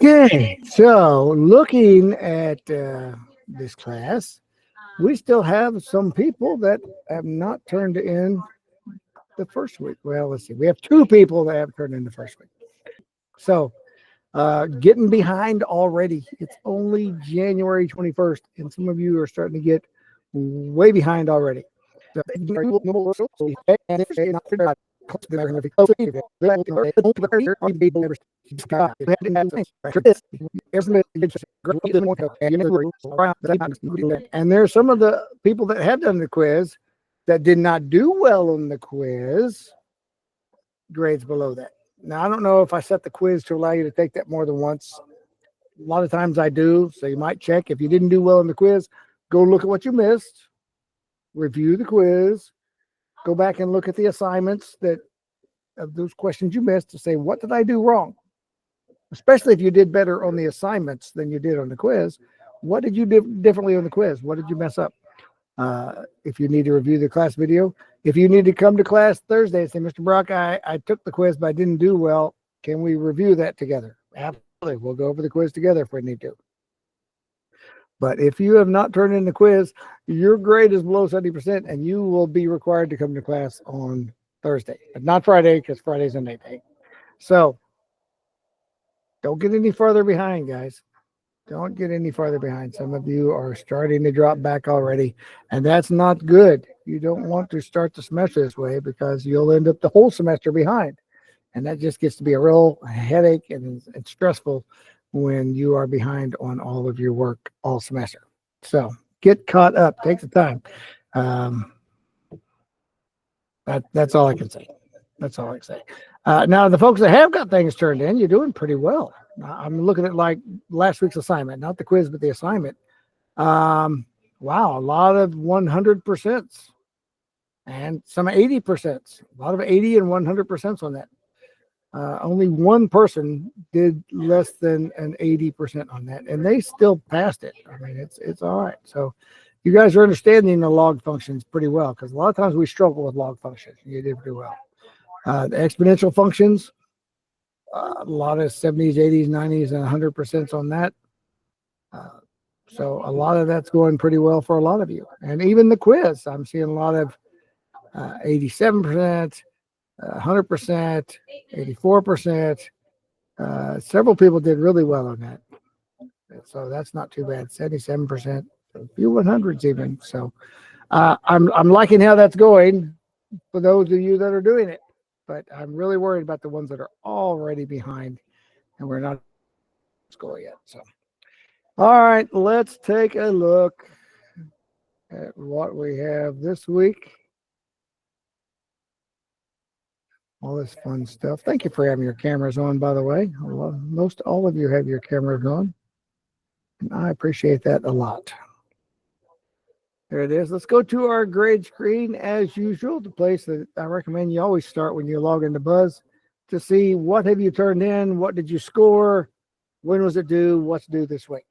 Okay, so looking at this class, we still have some people that have not turned in the first week. Well, let's see. We have two people that have turned in the first week. So getting behind already. It's only January 21st, and some of you are starting to get way behind already. And there's some of the people that have done the quiz that did not do well on the quiz, grades below that. Now, I don't know if I set the quiz to allow you to take that more than once. A lot of times I do, so you might check. If you didn't do well in the quiz, go look at what you missed, review the quiz, go back and look at the assignments of those questions you missed to say, what did I do wrong? Especially if you did better on the assignments than you did on the quiz. What did you do differently on the quiz? What did you mess up? If you need to review the class video, if you need to come to class Thursday and say, Mr. Brock, I took the quiz, but I didn't do well. Can we review that together? Absolutely. We'll go over the quiz together if we need to. But if you have not turned in the quiz, your grade is below 70%, and you will be required to come to class on Thursday, but not Friday, because Friday's a night day. So don't get any farther behind, guys. Don't get any farther behind. Some of you are starting to drop back already, and that's not good. You don't want to start the semester this way because you'll end up the whole semester behind. And that just gets to be a real headache and stressful when you are behind on all of your work all semester. So get caught up. Take the time. That's all I can say. That's all I can say. Now, the folks that have got things turned in, you're doing pretty well. I'm looking at like last week's assignment, not the quiz, but the assignment. Wow, a lot of 100% and some 80%. A lot of 80 and 100% on that. Only one person did less than an 80% on that, and they still passed it. I mean, it's all right. So you guys are understanding the log functions pretty well, because a lot of times we struggle with log functions. You did pretty well. The exponential functions, a lot of 70s, 80s, 90s, and 100% on that. So a lot of that's going pretty well for a lot of you. And even the quiz, I'm seeing a lot of 87%, 100%, 84%. Several people did really well on that. So that's not too bad. 77%, a few 100s even. So I'm liking how that's going for those of you that are doing it. But I'm really worried about the ones that are already behind and we're not score yet. So, all right, let's take a look at what we have this week. All this fun stuff. Thank you for having your cameras on, by the way. Most all of you have your cameras on, and I appreciate that a lot. There it is. Let's go to our grade screen as usual, the place that I recommend you always start when you log into Buzz to see what have you turned in, what did you score, when was it due, what's due this week.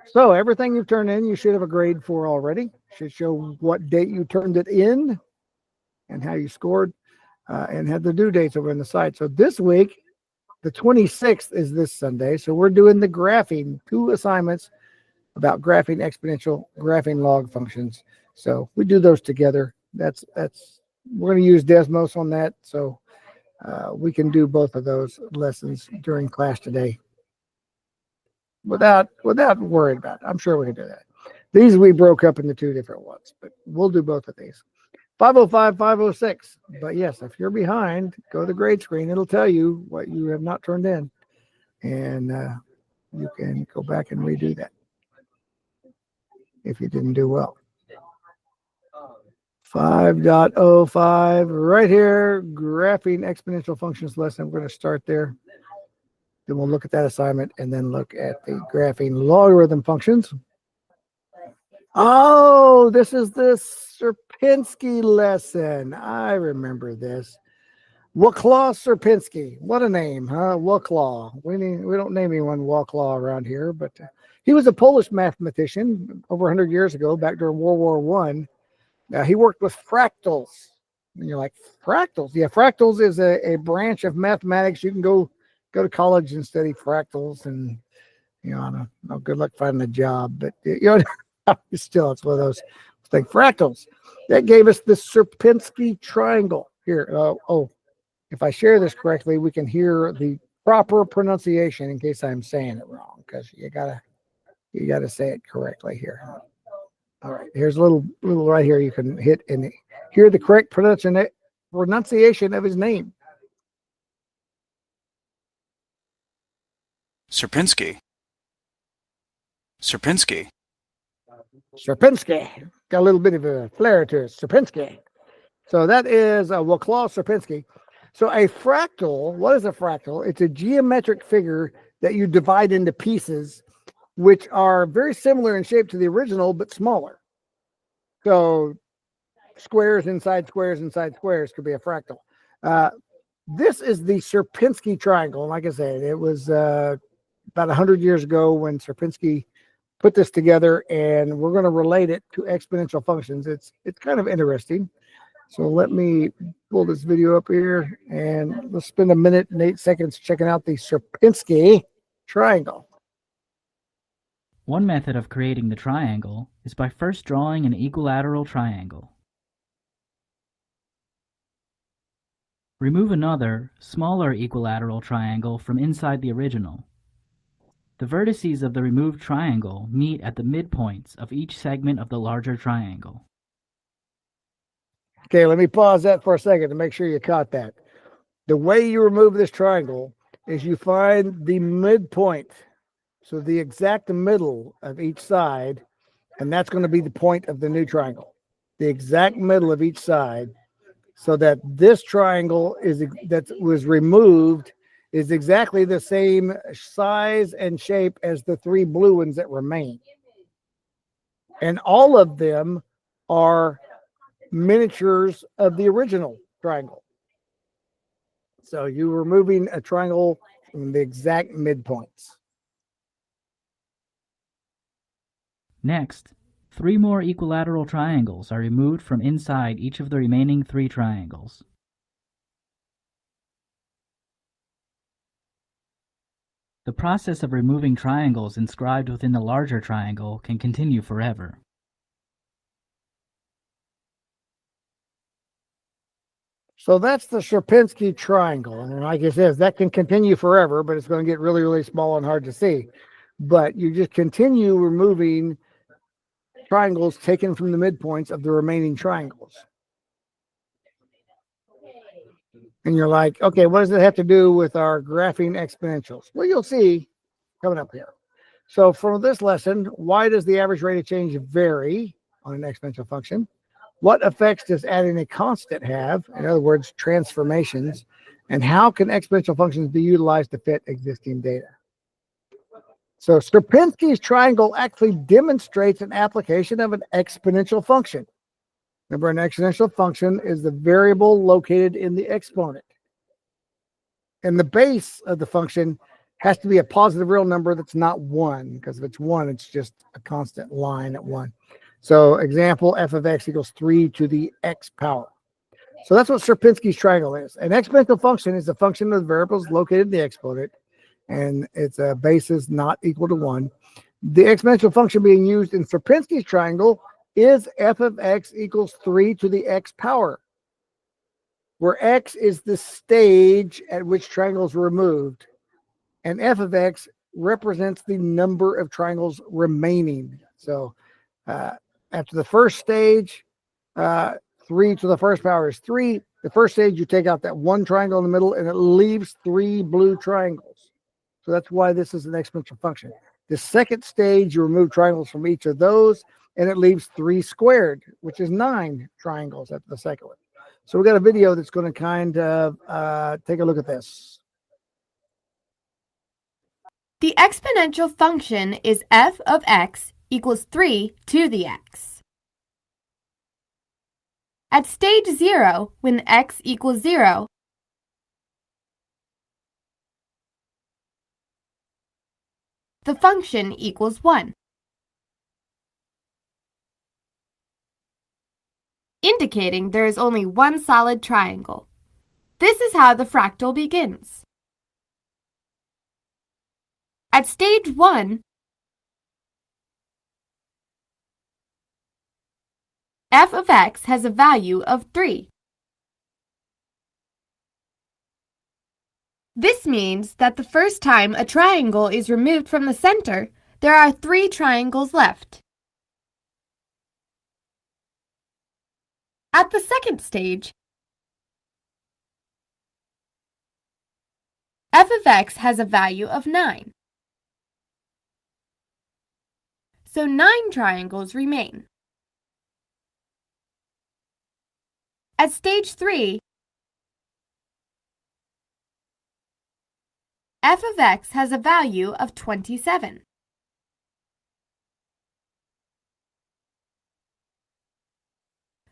So everything you've turned in, you should have a grade for already. Should show what date you turned it in and how you scored, and had the due dates over on the side. So this week, the 26th is this Sunday. So we're doing the graphing, 2 assignments about graphing exponential, graphing log functions. So we do those together. We're going to use Desmos on that. So we can do both of those lessons during class today without worrying about it. I'm sure we can do that. These we broke up into 2 different ones, but we'll do both of these. 505, 506. But yes, if you're behind, go to the grade screen. It'll tell you what you have not turned in. And you can go back and redo that if you didn't do well. 5.05 right here, graphing exponential functions lesson. We're going to start there. Then we'll look at that assignment and then look at the graphing logarithm functions. Oh, this is the Sierpinski lesson. I remember this. Wacław Sierpinski. What a name, huh? Wacław. We don't name anyone Wacław around here, but he was a Polish mathematician over 100 years ago, back during World War I. He worked with fractals. And you're like, fractals? Yeah, fractals is a branch of mathematics. You can go go to college and study fractals, and I don't know, good luck finding a job. But still, it's one of those things. Fractals that gave us the Sierpinski triangle here. If I share this correctly, we can hear the proper pronunciation in case I'm saying it wrong, because you gotta say it correctly here. All right, here's a little right here you can hit and hear the correct pronunciation of his name. Sierpinski. Sierpinski. Sierpinski. Got a little bit of a flair to it. Sierpinski. So that is Wacław Sierpinski. So a fractal, what is a fractal? It's a geometric figure that you divide into pieces, which are very similar in shape to the original, but smaller. So squares inside squares inside squares could be a fractal. This is the Sierpinski triangle. And like I said, it was about 100 years ago when Sierpinski put this together, and we're going to relate it to exponential functions. It's kind of interesting. So let me pull this video up here, and let's spend a minute and 8 seconds checking out the Sierpinski triangle. One method of creating the triangle is by first drawing an equilateral triangle. Remove another, smaller equilateral triangle from inside the original. The vertices of the removed triangle meet at the midpoints of each segment of the larger triangle. Okay, let me pause that for a second to make sure you caught that. The way you remove this triangle is you find the midpoint, so the exact middle of each side, and that's going to be the point of the new triangle. The exact middle of each side, so that this triangle that was removed is exactly the same size and shape as the 3 blue ones that remain. And all of them are miniatures of the original triangle. So you're removing a triangle from the exact midpoints. Next, 3 more equilateral triangles are removed from inside each of the remaining 3 triangles. The process of removing triangles inscribed within the larger triangle can continue forever. So that's the Sierpinski triangle. And like it says, that can continue forever, but it's going to get really, really small and hard to see. But you just continue removing triangles taken from the midpoints of the remaining triangles. And you're like, okay, what does it have to do with our graphing exponentials? Well, you'll see coming up here. So for this lesson, why does the average rate of change vary on an exponential function? What effects does adding a constant have? In other words, transformations. And how can exponential functions be utilized to fit existing data? So Sierpinski's triangle actually demonstrates an application of an exponential function. Remember, an exponential function is the variable located in the exponent. And the base of the function has to be a positive real number that's not 1, because if it's 1, it's just a constant line at 1. So example, f of x equals 3 to the x power. So that's what Sierpinski's triangle is. An exponential function is a function of the variables located in the exponent, and its base is not equal to 1. The exponential function being used in Sierpinski's triangle is f of x equals 3 to the x power, where x is the stage at which triangles are removed, and f of x represents the number of triangles remaining. So after the first stage, 3 to the first power is 3. The first stage, you take out that 1 triangle in the middle, and it leaves 3 blue triangles. So that's why this is an exponential function. The second stage, you remove triangles from each of those, and it leaves 3 squared, which is 9 triangles after the second one. So we got a video that's going to kind of take a look at this. The exponential function is f of x equals 3 to the x. At stage 0, when x equals 0, the function equals 1, indicating there is only one solid triangle. This is how the fractal begins. At stage 1, f of x has a value of 3. This means that the first time a triangle is removed from the center, there are 3 triangles left. At the second stage, f of x has a value of 9. So 9 triangles remain. At stage 3, f of x has a value of 27.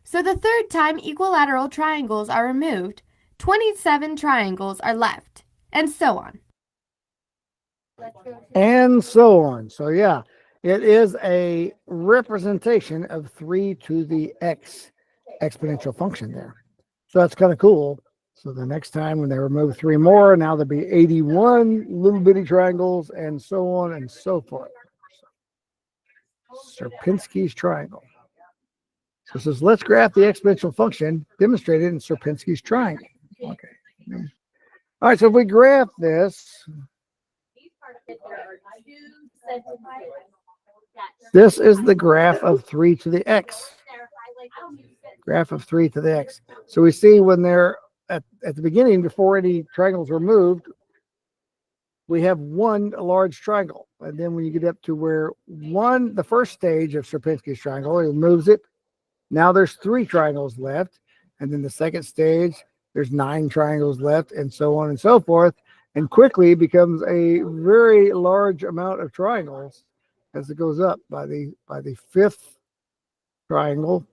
So the third time equilateral triangles are removed, 27 triangles are left, and so on. And so on. So yeah, it is a representation of 3 to the x exponential function there. So that's kind of cool. So the next time when they remove 3 more, now there'll be 81 little bitty triangles and so on and so forth. Sierpinski's triangle. So it says, let's graph the exponential function demonstrated in Sierpinski's triangle. Okay. All right, so if we graph this, this is the graph of 3 to the x. Graph of 3 to the x. So we see when they're at the beginning, before any triangles were moved, we have one large triangle. And then when you get up to where the first stage of Sierpinski's triangle, it moves it. Now there's 3 triangles left. And then the second stage, there's 9 triangles left, and so on and so forth. And quickly it becomes a very large amount of triangles as it goes up. By the 5th triangle,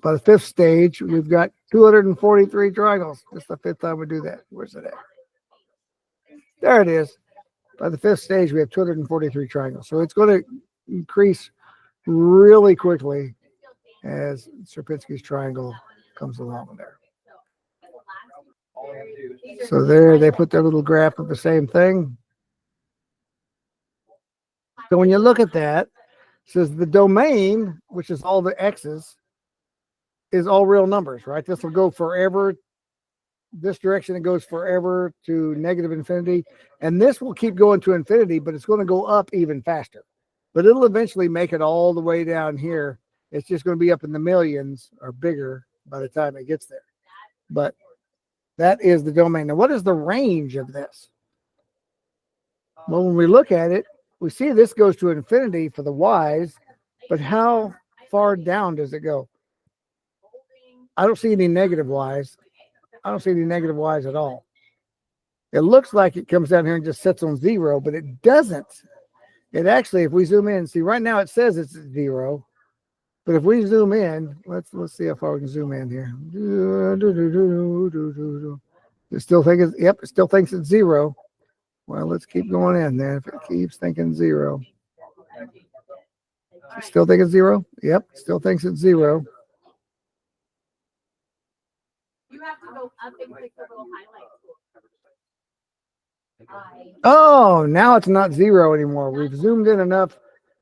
by the 5th stage, we've got 243 triangles. This is the 5th time we do that. Where's it at? There it is. By the 5th stage, we have 243 triangles. So it's going to increase really quickly as Sierpinski's triangle comes along there. So there they put their little graph of the same thing. So when you look at that, it says the domain, which is all the x's, is all real numbers, right? This will go forever. This direction, it goes forever to negative infinity. And this will keep going to infinity, but it's going to go up even faster. But it'll eventually make it all the way down here. It's just going to be up in the millions or bigger by the time it gets there. But that is the domain. Now, what is the range of this? Well, when we look at it, we see this goes to infinity for the y's, but how far down does it go? I don't see any negative y's. I don't see any negative y's at all. It looks like it comes down here and just sits on 0, but it doesn't. It actually, if we zoom in, see right now it says it's 0, but if we zoom in, let's see how far we can zoom in here. It still thinks it still thinks it's 0. Well, let's keep going in there. If it keeps thinking 0, still think it's 0. Yep, still thinks it's 0. You have to go up and click the little highlight. Oh, now it's not 0 anymore. We've zoomed in enough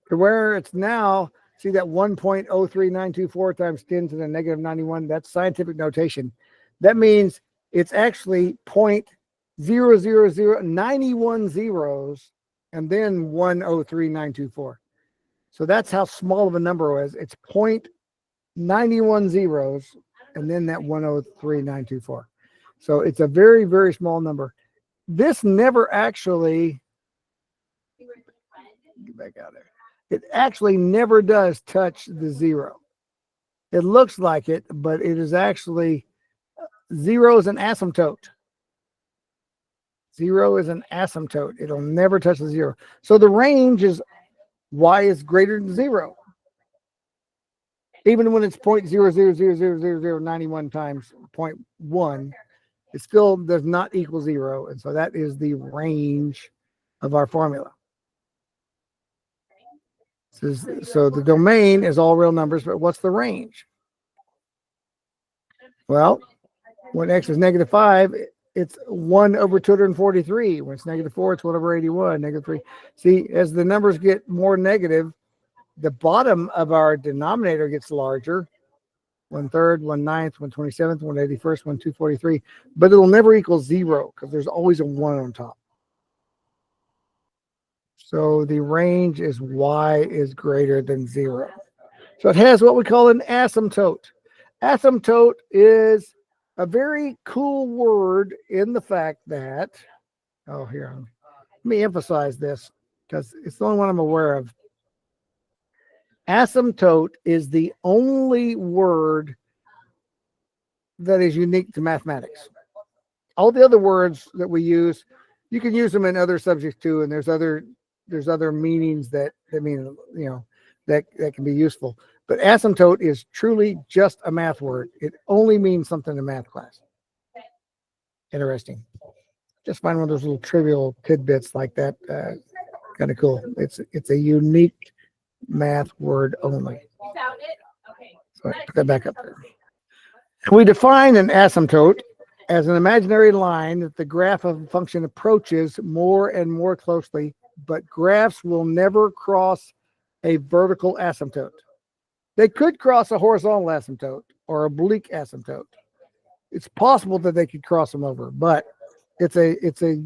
to where it's now, see that 1.03924 times 10 to the negative 91, that's scientific notation. That means it's actually 0.00091 zeros and then 1.03924. So that's how small of a number it is. It's 0.91 zeros and then that 1.03924. So it's a very, very small number. This never actually, get back out there. It actually never does touch the 0. It looks like it, but it is actually 0 is an asymptote. 0 is an asymptote. It'll never touch the 0. So the range is y is greater than 0. Even when it's 0.0000091 times 0.1, it still does not equal 0. And so that is the range of our formula. So the domain is all real numbers, but what's the range? Well, when x is -5, it's 1 over 243. When it's -4, it's 1 over 81, -3. See, as the numbers get more negative, the bottom of our denominator gets larger. 1/3, 1/9, 1/27, 1/81, 1/243. But it'll never equal 0 because there's always a 1 on top. So the range is y is greater than 0. So it has what we call an asymptote. Asymptote is a very cool word in the fact that, oh, here, let me emphasize this because it's the only one I'm aware of. Asymptote is the only word that is unique to mathematics. All the other words that we use, you can use them in other subjects too, and there's other meanings that mean, that can be useful. But asymptote is truly just a math word. It only means something in math class. Interesting. Just find one of those little trivial tidbits like that. Kind of cool. It's a unique math word only. You found it? Okay. So I put that back up there. We define an asymptote as an imaginary line that the graph of a function approaches more and more closely, but graphs will never cross a vertical asymptote. They could cross a horizontal asymptote or oblique asymptote. It's possible that they could cross them over, but it's a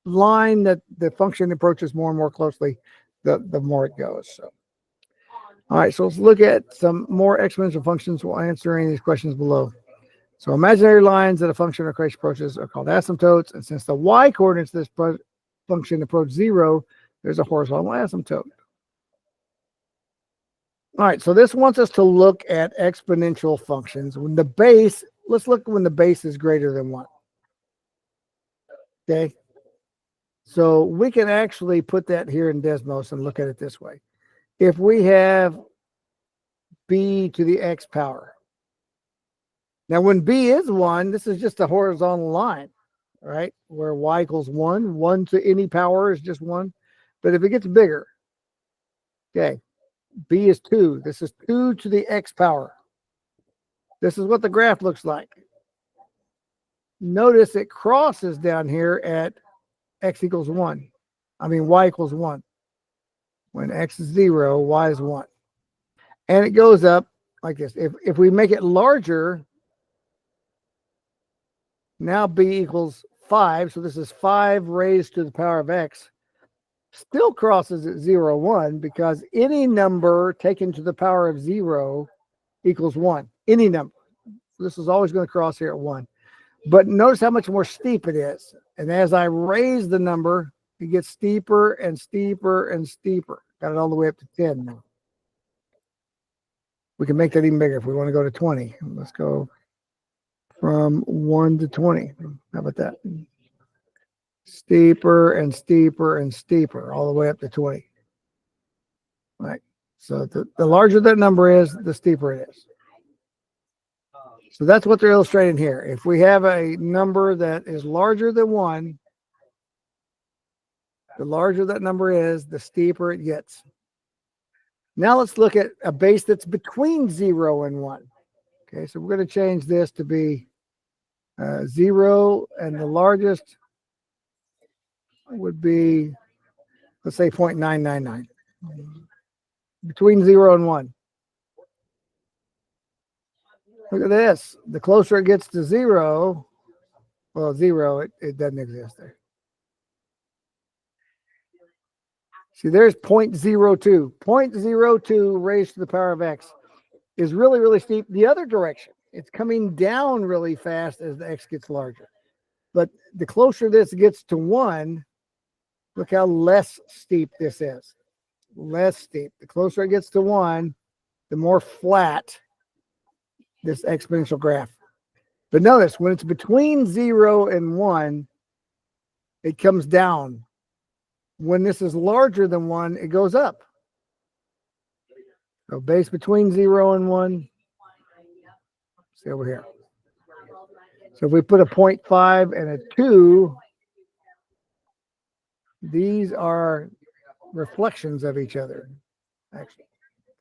line that the function approaches more and more closely the more it goes. So, all right, so let's look at some more exponential functions while answering these questions below. So imaginary lines that a function or equation approaches are called asymptotes, and since the y coordinates of this function approach 0, there's a horizontal asymptote. All right, so this wants us to look at exponential functions when the base, let's look when the base is greater than 1. Okay, so we can actually put that here in Desmos and look at it this way. If we have b to the x power. Now, when b is 1, this is just a horizontal line, right? Where y equals 1. 1 to any power is just 1. But if it gets bigger, okay, b is 2. This is 2 to the x power. This is what the graph looks like. Notice it crosses down here at x equals 1. I mean, y equals 1. When x is 0, y is 1. And it goes up like this. If we make it larger, now b equals 5. So this is 5 raised to the power of x. Still crosses at 0, 1, because any number taken to the power of 0 equals 1. Any number. So this is always going to cross here at 1. But notice how much more steep it is. And as I raise the number, it gets steeper and steeper and steeper. Got it all the way up to 10 now. We can make that even bigger if we want to go to 20. Let's go from 1 to 20. How about that? Steeper and steeper and steeper, all the way up to 20. Right. So the larger that number is, the steeper it is. So that's what they're illustrating here. If we have a number that is larger than 1, the larger that number is, the steeper it gets. Now let's look at a base that's between 0 and 1. Okay, so we're going to change this to be 0, and the largest would be, let's say, 0.999. Between 0 and 1. Look at this. The closer it gets to 0, well, 0, it doesn't exist there. See, there's 0.02. 0.02 raised to the power of x is really, really steep the other direction. It's coming down really fast as the x gets larger. But the closer this gets to 1, look how less steep this is. Less steep. The closer it gets to 1, the more flat this exponential graph. But notice, when it's between 0 and 1, it comes down. When this is larger than 1, it goes up. So base between 0 and 1. See over here. So if we put a 0.5 and a 2, these are reflections of each other. Actually,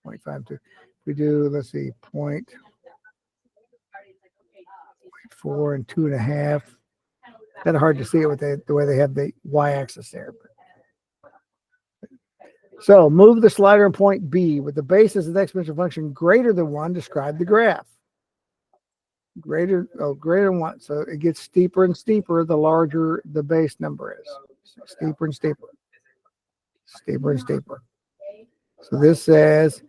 0.5, 2. We do, let's see, 0.4 and 2.5. Kind of hard to see it with the way they have the y-axis there. So move the slider in point B with the base as an exponential function greater than 1. Describe the graph. Greater than 1. So it gets steeper and steeper the larger the base number is. So steeper and steeper. Steeper and steeper. So this says,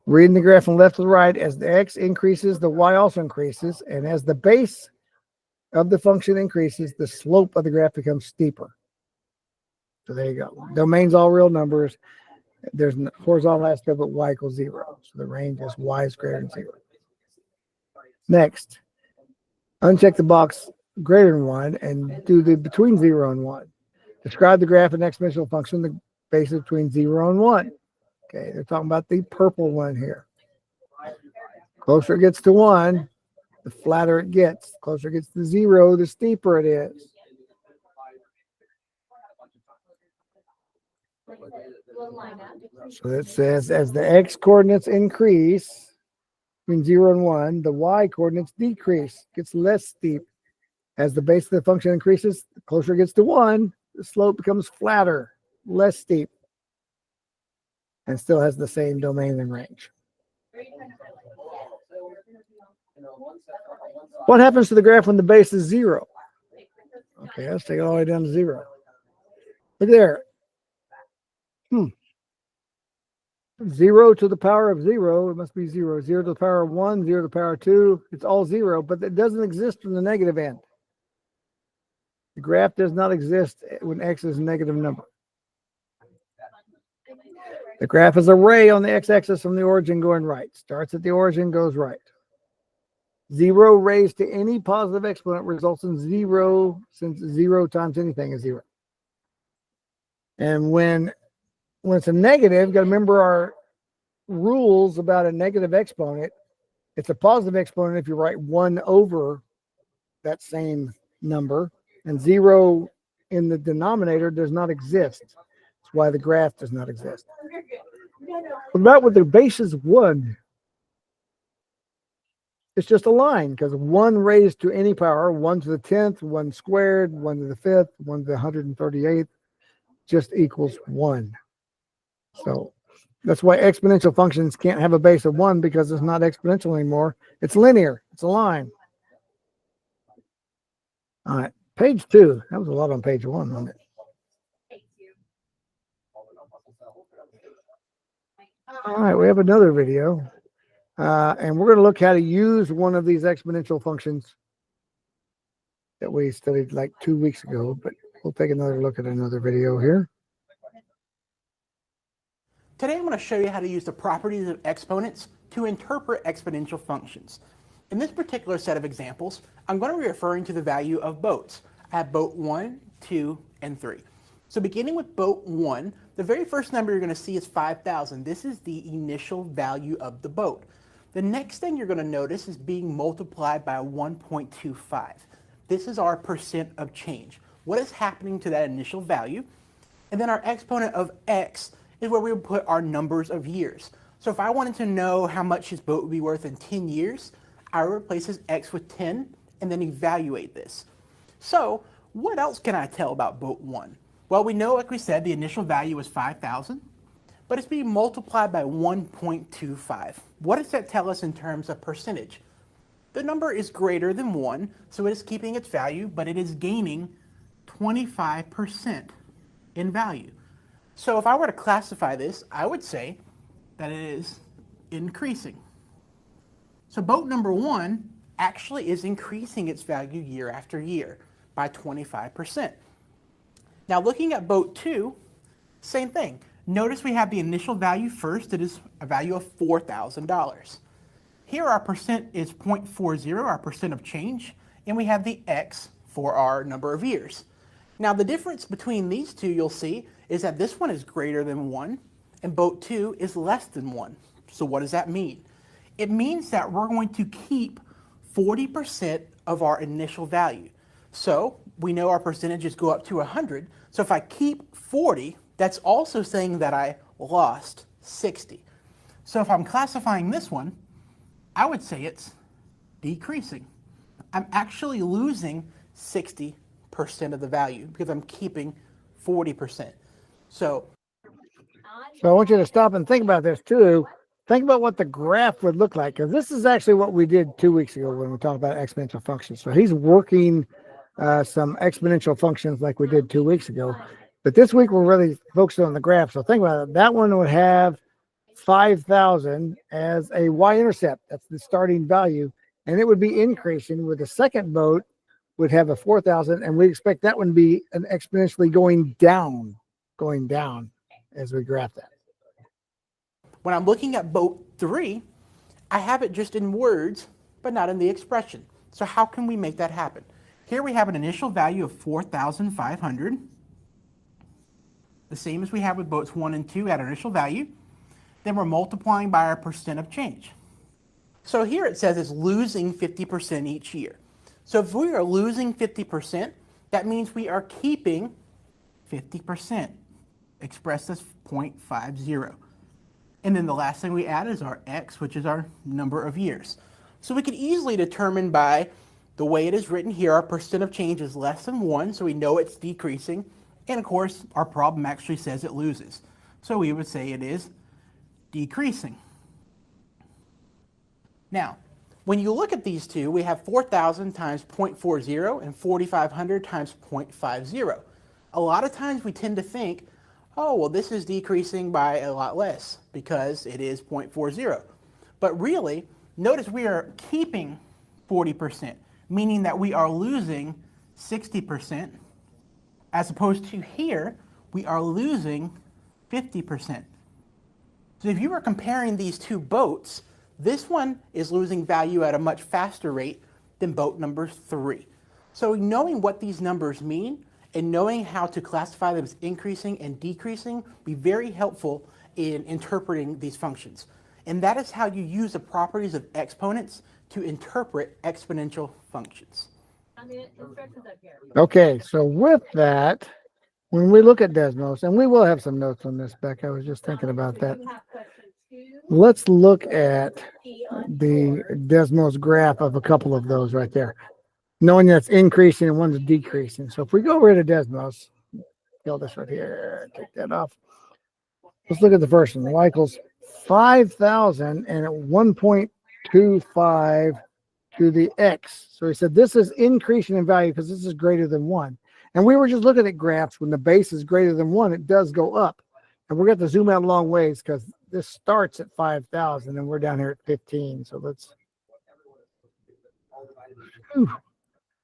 reading the graph from left to the right, as the x increases, the y also increases. And as the base of the function increases, the slope of the graph becomes steeper. So there you go. Domain's all real numbers. There's no horizontal aspect, but y equals 0. So the range is y is greater than 0. Next, uncheck the box greater than 1 and do the between 0 and 1. Describe the graph of an exponential function, the base is between 0 and 1. Okay, they're talking about the purple one here. Closer it gets to 1, the flatter it gets. The closer it gets to 0, the steeper it is. So it says as the x coordinates increase between 0 and 1, the y coordinates decrease, gets less steep. As the base of the function increases, the closer it gets to 1, the slope becomes flatter, less steep, and still has the same domain and range. What happens to the graph when the base is 0? Okay, let's take it all the way down to 0. Look there. 0 to the power of 0, it must be 0. 0 to the power of 1, 0 to the power of 2, it's all 0, but it doesn't exist from the negative end. The graph does not exist when x is a negative number. The graph is a ray on the x-axis from the origin going right. Starts at the origin, goes right. 0 raised to any positive exponent results in 0, since 0 times anything is 0. And when it's a negative, you got to remember our rules about a negative exponent. It's a positive exponent if you write 1 over that same number, and 0 in the denominator does not exist. That's why the graph does not exist. What about with the base is 1? It's just a line, because 1 raised to any power, 1 to the 10th, 1 squared, 1 to the 5th, 1 to the 138th, just equals 1. So that's why exponential functions can't have a base of 1, because it's not exponential anymore. It's linear. It's a line. All right, page 2. That was a lot on page 1, wasn't it? All right, we have another video. And we're going to look how to use one of these exponential functions that we studied like 2 weeks ago, but we'll take another look at another video here. Today I'm going to show you how to use the properties of exponents to interpret exponential functions. In this particular set of examples, I'm going to be referring to the value of boats. I have boat 1, 2, and 3. So beginning with boat 1, the very first number you're going to see is 5,000. This is the initial value of the boat. The next thing you're going to notice is being multiplied by 1.25. This is our percent of change. What is happening to that initial value? And then our exponent of x is where we would put our numbers of years. So if I wanted to know how much his boat would be worth in 10 years, I would replace his x with 10 and then evaluate this. So what else can I tell about boat 1? Well, we know, like we said, the initial value is 5,000, but it's being multiplied by 1.25. What does that tell us in terms of percentage? The number is greater than 1, so it is keeping its value, but it is gaining 25% in value. So if I were to classify this, I would say that it is increasing. So boat number 1 actually is increasing its value year after year by 25%. Now looking at boat 2, same thing. Notice we have the initial value first. It is a value of $4,000. Here our percent is 0.40, our percent of change, and we have the x for our number of years. Now the difference between these two, you'll see, is that this one is greater than 1 and boat 2 is less than 1. So what does that mean? It means that we're going to keep 40% of our initial value. So we know our percentages go up to 100. So if I keep 40, that's also saying that I lost 60. So if I'm classifying this one, I would say it's decreasing. I'm actually losing 60%. percent of the value because I'm keeping 40%. So So I want you to stop and think about this too. Think about what the graph would look like, because this is actually what we did 2 weeks ago when we talked about exponential functions. So he's working some exponential functions like we did 2 weeks ago. But this week we're really focused on the graph. So think about it. That one would have 5,000 as a y-intercept. That's the starting value. And it would be increasing with the second boat would have a 4,000. And we expect that one to be an exponentially going down as we graph that. when I'm looking at boat 3, I have it just in words, but not in the expression. So how can we make that happen? Here we have an initial value of 4,500, the same as we have with boats 1 and 2 at our initial value. Then we're multiplying by our percent of change. So here it says it's losing 50% each year. So if we are losing 50%, that means we are keeping 50%, expressed as 0.50. And then the last thing we add is our x, which is our number of years. So we can easily determine by the way it is written here, our percent of change is less than 1, so we know it's decreasing. And of course, our problem actually says it loses. So we would say it is decreasing. Now, when you look at these two, we have 4,000 times 0.40 and 4,500 times 0.50. A lot of times we tend to think, oh, well, this is decreasing by a lot less because it is 0.40. But really, notice we are keeping 40%, meaning that we are losing 60%, as opposed to here, we are losing 50%. So if you were comparing these two boats, this one is losing value at a much faster rate than boat number 3. So knowing what these numbers mean and knowing how to classify them as increasing and decreasing be very helpful in interpreting these functions. And that is how you use the properties of exponents to interpret exponential functions. Okay, so with that, when we look at Desmos, and we will have some notes on this, Beck, I was just thinking about that. Let's look at the Desmos graph of a couple of those right there, knowing that's increasing and one's decreasing. So if we go over to Desmos, kill this right here, take that off. Let's look at the first one. Y equals 5,000 and at 1.25 to the x. So he said this is increasing in value because this is greater than 1. And we were just looking at graphs. When the base is greater than 1, it does go up. And we're going to zoom out a long ways because this starts at 5,000 and we're down here at 15. So let's. Whew.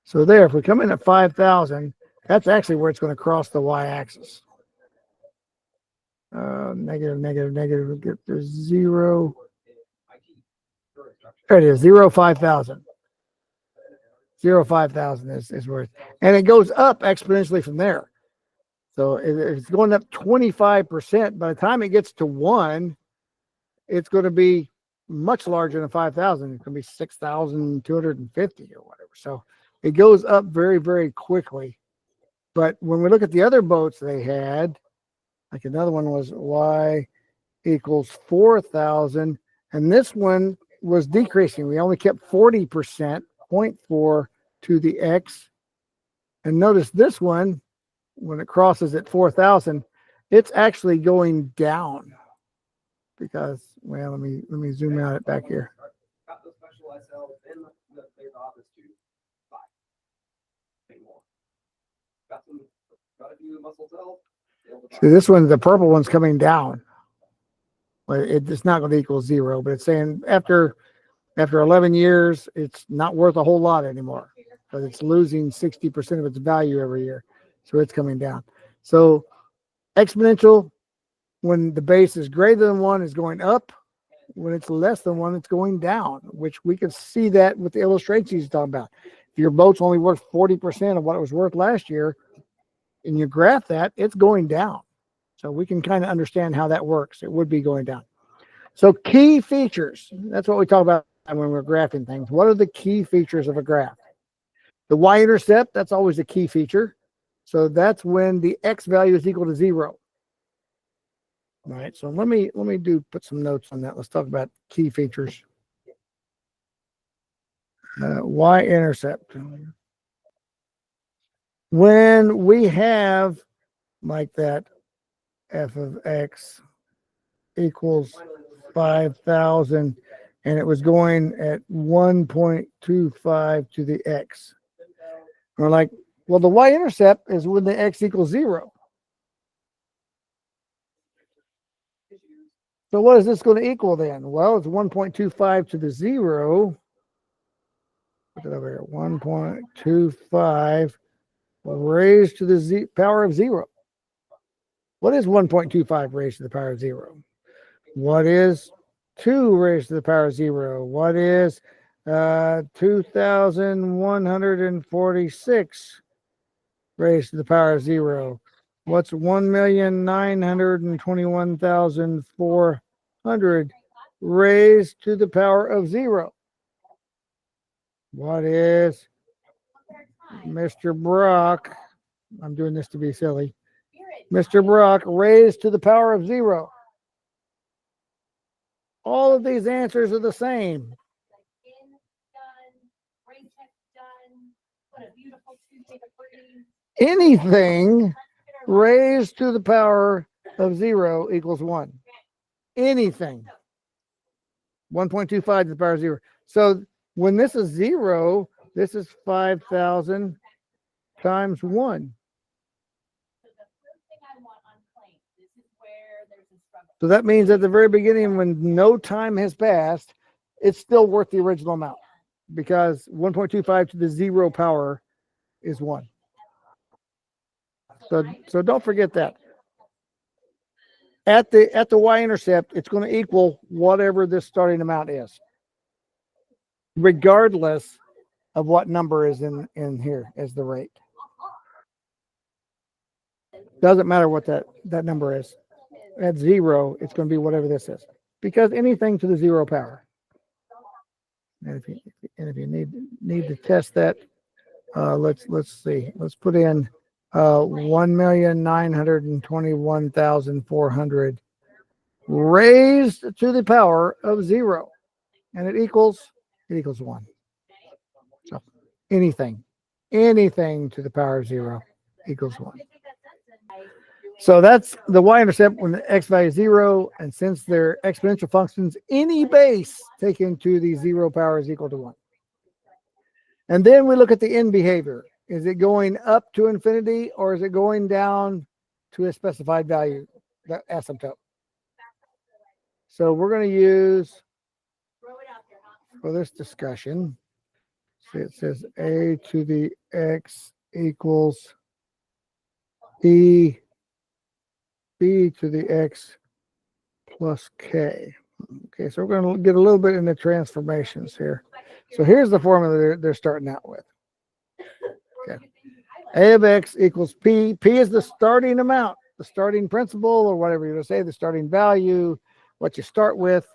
So there, if we come in at 5,000, that's actually where it's going to cross the y-axis. Negative, we get to 0. There it is, 0, 5,000. 0, 5,000 is where it, and it goes up exponentially from there. So if it's going up 25%, by the time it gets to 1, it's going to be much larger than 5,000. It's going to be 6,250 or whatever. So it goes up very, very quickly. But when we look at the other boats they had, like another one was y equals 4,000, and this one was decreasing. We only kept 40%, 0.4 to the x. And notice this one, when it crosses at 4,000, it's actually going down because, well, let me zoom out it back here. See, this one, the purple one's coming down. Well, it's not going to equal 0, but it's saying after 11 years, it's not worth a whole lot anymore because it's losing 60% of its value every year. So it's coming down. So exponential, when the base is greater than 1, is going up. When it's less than 1, it's going down, which we can see that with the illustrations he's talking about. If your boat's only worth 40% of what it was worth last year, and you graph that, it's going down. So we can kind of understand how that works. It would be going down. So key features, that's what we talk about when we're graphing things. What are the key features of a graph? The y-intercept, that's always a key feature. So that's when the x value is equal to 0. All right, so let me put some notes on that. Let's talk about key features. Y-intercept. when we have like that f of x equals 5,000 and it was going at 1.25 to the x. We're like, well, the y-intercept is when the x equals 0. So what is this going to equal then? Well, it's 1.25 to the 0. Put it over here. 1.25 raised to the power of 0. What is 1.25 raised to the power of 0? What is 2 raised to the power of 0? What is 2,146 raised to the power of 0? What's 1,921,400 raised to the power of 0? What is Mr. Brock? I'm doing this to be silly. Mr. Brock raised to the power of 0. All of these answers are the same. Anything raised to the power of 0 equals 1. Anything. 1.25 to the power of 0. So when this is 0, this is 5,000 times 1. So that means at the very beginning, when no time has passed, it's still worth the original amount because 1.25 to the 0 power is 1. So don't forget that. At the y-intercept, it's going to equal whatever this starting amount is, regardless of what number is in here as the rate. Doesn't matter what that number is. At 0, it's going to be whatever this is, because anything to the 0 power. And if you need to test that, let's see. Let's put in 1,921,400 raised to the power of 0, and it equals 1. So anything to the power of 0 equals 1. So that's the y-intercept when the x value is 0, and since they're exponential functions, any base taken to the 0 power is equal to 1. And then we look at the end behavior. Is it going up to infinity, or is it going down to a specified value, the asymptote? So we're going to use, for this discussion, see, it says a to the x equals b to the x plus k. Okay, so we're going to get a little bit into transformations here. So here's the formula they're starting out with. Okay. A of x equals p. P is the starting amount, the starting principal, or whatever you're going to say, the starting value, what you start with.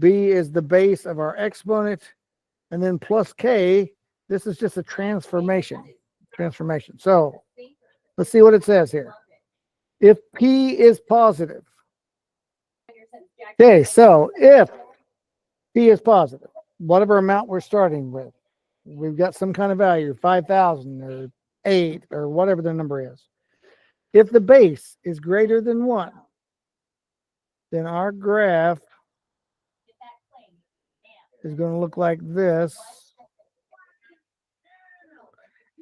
B is the base of our exponent. And then plus k, this is just a transformation. So let's see what it says here. If p is positive. Okay, so if p is positive, whatever amount we're starting with, we've got some kind of value, 5,000 or 8 or whatever the number is. If the base is greater than 1, then our graph is going to look like this.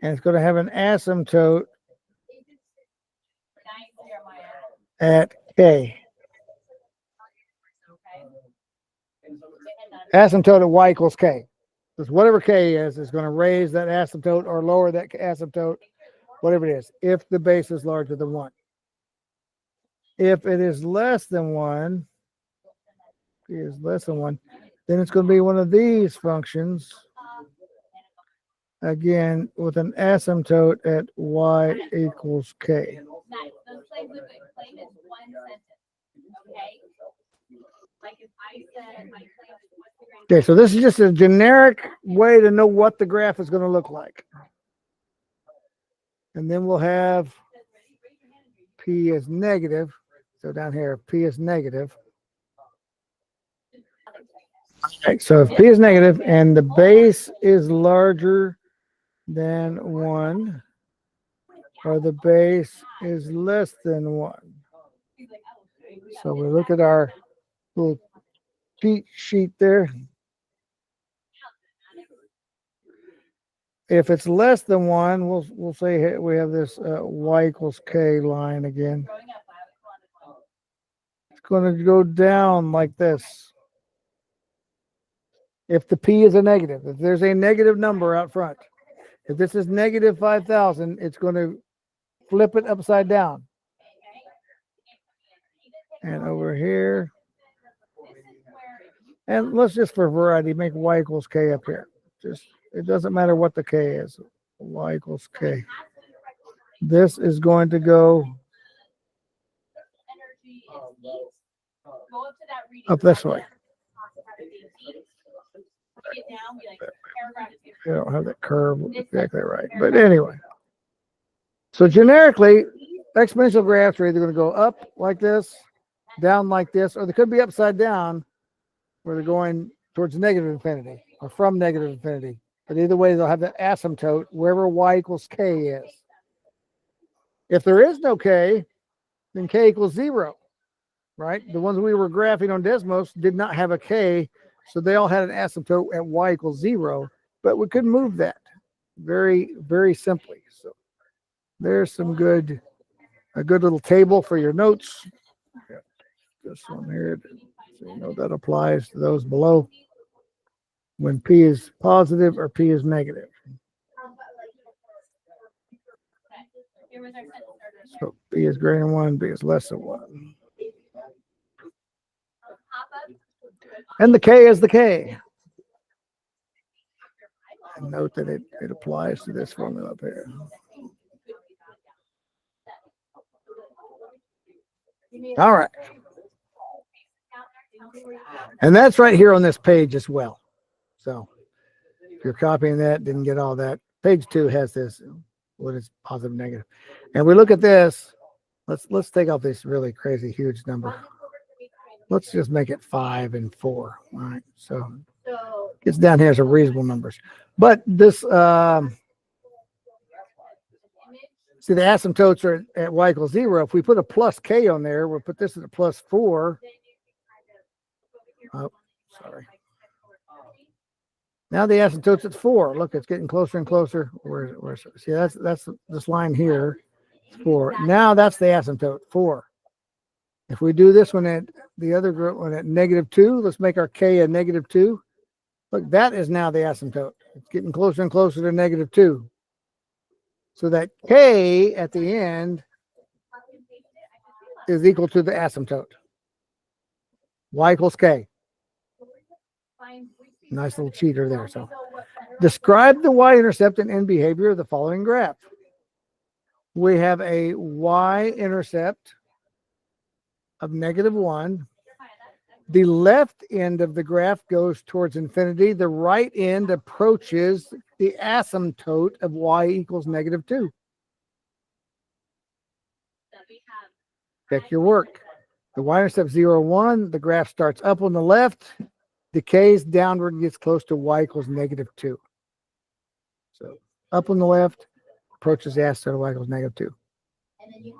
And it's going to have an asymptote at k. Asymptote at y equals k. Because whatever k is going to raise that asymptote or lower that asymptote, whatever it is, if the base is larger than 1. If it is less than 1, then it's going to be one of these functions, again, with an asymptote at y equals k. Okay, so this is just a generic way to know what the graph is going to look like. And then we'll have p is negative. So down here, p is negative. Okay, so if p is negative and the base is larger than 1, or the base is less than 1. So we look at our little cheat sheet there. If it's less than 1, we'll say hey, we have this y equals k line again. It's going to go down like this. If the p is a negative, if there's a negative number out front, if this is negative 5,000, it's going to flip it upside down. And over here, and let's just for variety make y equals k up here. Just it doesn't matter what the k is. Y equals k. This is going to go up this way. I don't have that curve exactly right, but anyway. So generically, exponential graphs are either going to go up like this, down like this, or they could be upside down, where they're going towards negative infinity or from negative infinity. But either way, they'll have that asymptote wherever y equals k is. If there is no k, then k equals 0, right? The ones we were graphing on Desmos did not have a k, so they all had an asymptote at y equals 0, but we could move that very, very simply. So there's a good little table for your notes. This one here, so you know that applies to those below. When p is positive or p is negative. So p is greater than 1, b is less than 1. And the k is the k. And note that it applies to this formula up here. All right. And that's right here on this page as well. So if you're copying that, didn't get all that. Page 2 has this, what is positive, negative. And we look at this. Let's take out this really crazy huge number. Let's just make it 5 and 4. All right. So it's down here as a reasonable numbers. But this, see, the asymptotes are at y equals 0. If we put a plus k on there, we'll put this at a plus 4. Oh, sorry. Now the asymptote's at 4. Look, it's getting closer and closer. See, that's this line here. 4. Now that's the asymptote, 4. If we do this one at the other one at -2, let's make our k a -2. Look, that is now the asymptote. It's getting closer and closer to -2. So that k at the end is equal to the asymptote. Y equals k. Nice little cheater there. So describe the y-intercept and end behavior of the following graph. We have a y-intercept of -1. The left end of the graph goes towards infinity. The right end approaches the asymptote of y equals -2. Check your work. The y-intercept 0, 1. The graph starts up on the left, decays downward, and gets close to y equals -2. So up on the left, approaches the asymptote of y equals -2.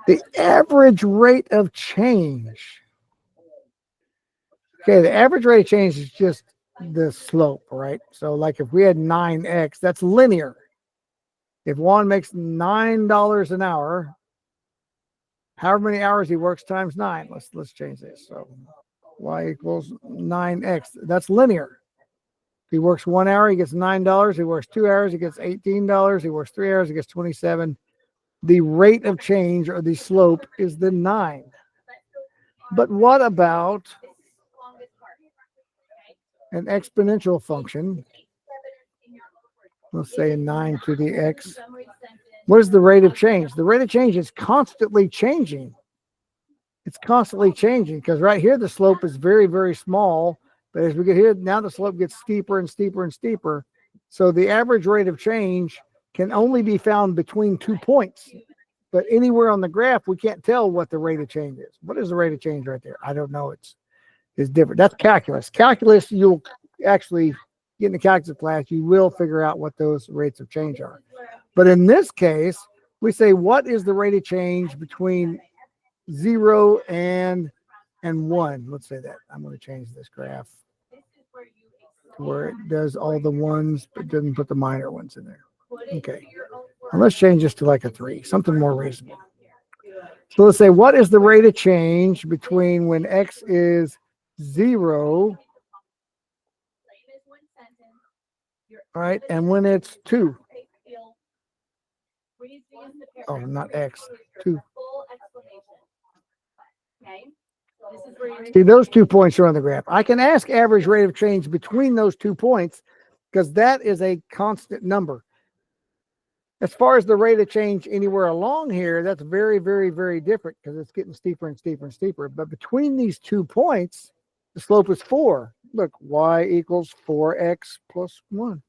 The average rate of change. Okay, the average rate of change is just the slope, right? So like if we had 9x, that's linear. If Juan makes $9 an hour, however many hours he works times 9. Let's change this. So y equals 9x. That's linear. If he works 1 hour, he gets $9. He works 2 hours, he gets $18. He works 3 hours, he gets 27. The rate of change or the slope is the 9. But what about an exponential function? Let's say 9 to the x. What is the rate of change? The rate of change is constantly changing. It's constantly changing because right here the slope is very, very small. But as we get here, now the slope gets steeper and steeper and steeper. So the average rate of change can only be found between 2 points. But anywhere on the graph, we can't tell what the rate of change is. What is the rate of change right there? I don't know. It's different. That's calculus. Calculus, you'll actually get in the calculus class, you will figure out what those rates of change are. But in this case, we say, what is the rate of change between 0 and 1? Let's say that. I'm going to change this graph to where it does all the ones, but doesn't put the minor ones in there. Okay. Well, let's change this to like a 3, something more reasonable. So let's say, what is the rate of change between when x is 0, all right, and when it's 2? Oh, not x, 2. See, those 2 points are on the graph. I can ask average rate of change between those 2 points because that is a constant number. As far as the rate of change anywhere along here, that's very, very, very different because it's getting steeper and steeper and steeper. But between these 2 points, the slope is 4. Look, y equals 4x plus 1.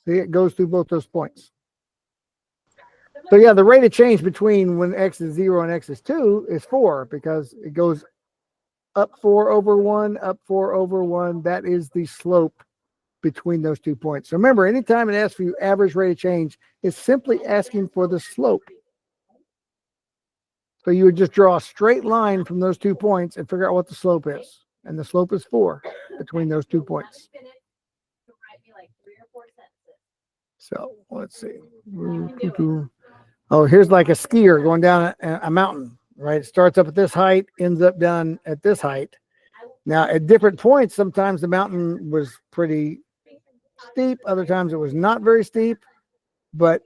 See, it goes through both those points. So yeah, the rate of change between when x is 0 and x is 2 is 4 because it goes up 4 over 1, up 4 over 1. That is the slope between those 2 points. So remember, anytime it asks for you average rate of change, it's simply asking for the slope. So you would just draw a straight line from those 2 points and figure out what the slope is. And the slope is 4 between those 2 points. So let's see. Oh, here's like a skier going down a mountain, right? It starts up at this height, ends up down at this height. Now, at different points, sometimes the mountain was pretty steep. Other times it was not very steep. But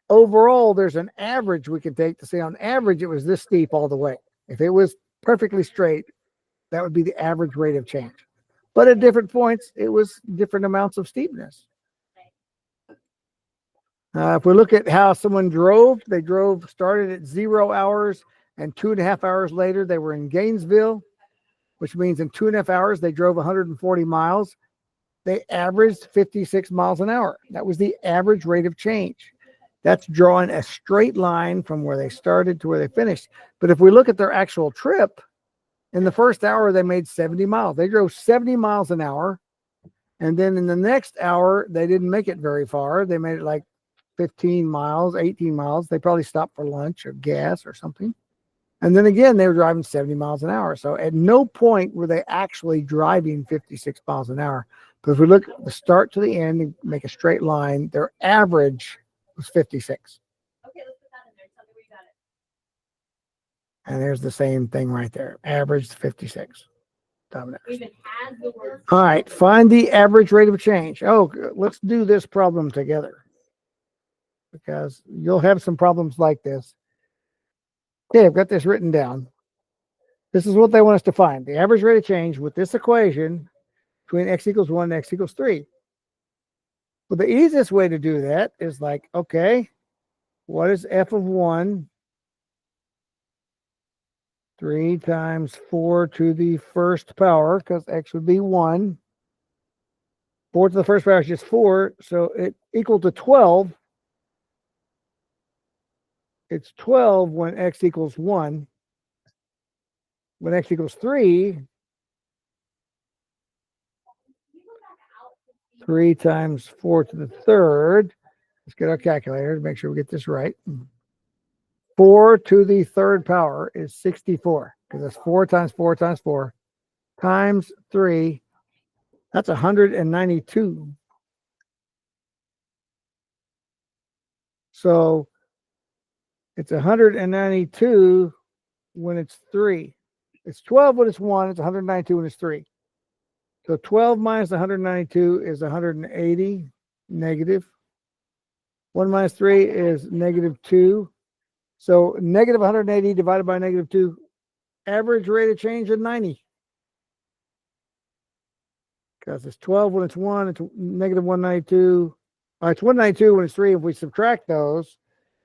overall, there's an average we can take to say on average it was this steep all the way. If it was perfectly straight, that would be the average rate of change. But at different points, it was different amounts of steepness. If we look at how someone drove, they started at 0 hours, and 2.5 hours later, they were in Gainesville, which means in 2.5 hours, they drove 140 miles. They averaged 56 miles an hour. That was the average rate of change. That's drawing a straight line from where they started to where they finished. But if we look at their actual trip, in the first hour, they made 70 miles. They drove 70 miles an hour. And then in the next hour, they didn't make it very far. They made it like 15 miles, 18 miles. They probably stopped for lunch or gas or something. And then again, they were driving 70 miles an hour. So at no point were they actually driving 56 miles an hour. But if we look at the start to the end and make a straight line, their average was 56. Okay, let's put that in there. Tell me where you got it. And there's the same thing right there. Average 56. Even has the word. All right, find the average rate of change. Oh, let's do this problem together because you'll have some problems like this. Okay, I've got this written down. This is what they want us to find. The average rate of change with this equation between x equals 1 and x equals 3. Well, the easiest way to do that is like, okay, what is f of 1? 3 times 4 to the first power, because x would be 1. 4 to the first power is just 4, so it equal to 12. It's 12 when x equals 1. When x equals 3, 3 times 4 to the third. Let's get our calculator to make sure we get this right. 4 to the third power is 64, because that's 4 times 4 times 4 times 3. That's 192. So it's 192 when it's 3. It's 12 when it's 1. It's 192 when it's 3. So 12 minus 192 is 180 negative. 1 minus 3 is negative 2. So negative 180 divided by negative 2, average rate of change of 90. Because it's 12 when it's 1, it's negative 192. It's 192 when it's 3. If we subtract those,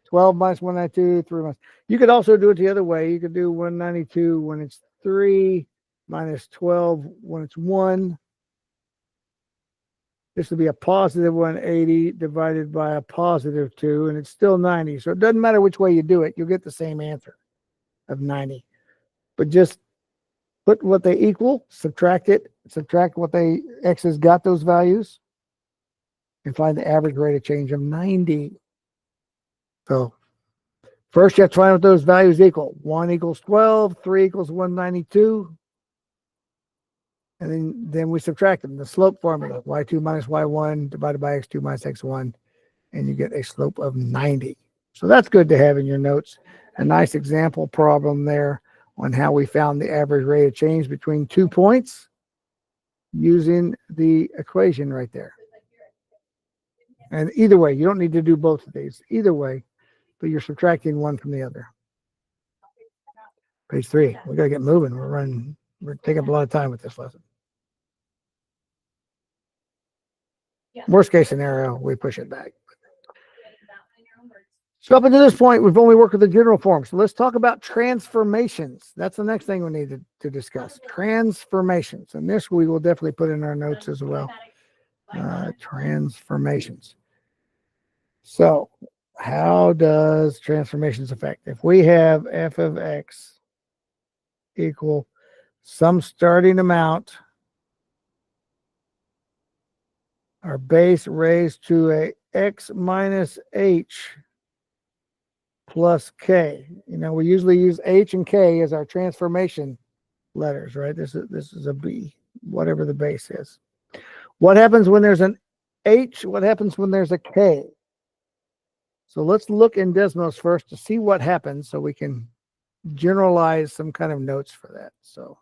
12 minus 192, 3 minus. You could also do it the other way. You could do 192 when it's 3 minus 12 when it's 1. This would be a positive 180 divided by a positive 2, and it's still 90. So it doesn't matter which way you do it. You'll get the same answer of 90. But just put what they equal, subtract it, subtract what x has got those values, and find the average rate of change of 90. So First, you have to find what those values equal. 1 equals 12, 3 equals 192. And then we subtract them. The slope formula, y2 minus y1 divided by x2 minus x1. And you get a slope of 90. So that's good to have in your notes. A nice example problem there on how we found the average rate of change between 2 points using the equation right there. And either way, you don't need to do both of these. Either way, but you're subtracting one from the other. Page 3. We got to get moving. We're taking up a lot of time with this lesson. Worst case scenario, we push it back. So up until this point, we've only worked with the general form. So let's talk about transformations. That's the next thing we need to discuss. Transformations. And this we will definitely put in our notes as well. Transformations. So how does transformations affect? If we have f of x equal some starting amount, our base raised to a x minus h plus k. You know, we usually use h and k as our transformation letters, right? This is a b, whatever the base is. What happens when there's an h? What happens when there's a k? So let's look in Desmos first to see what happens so we can generalize some kind of notes for that. So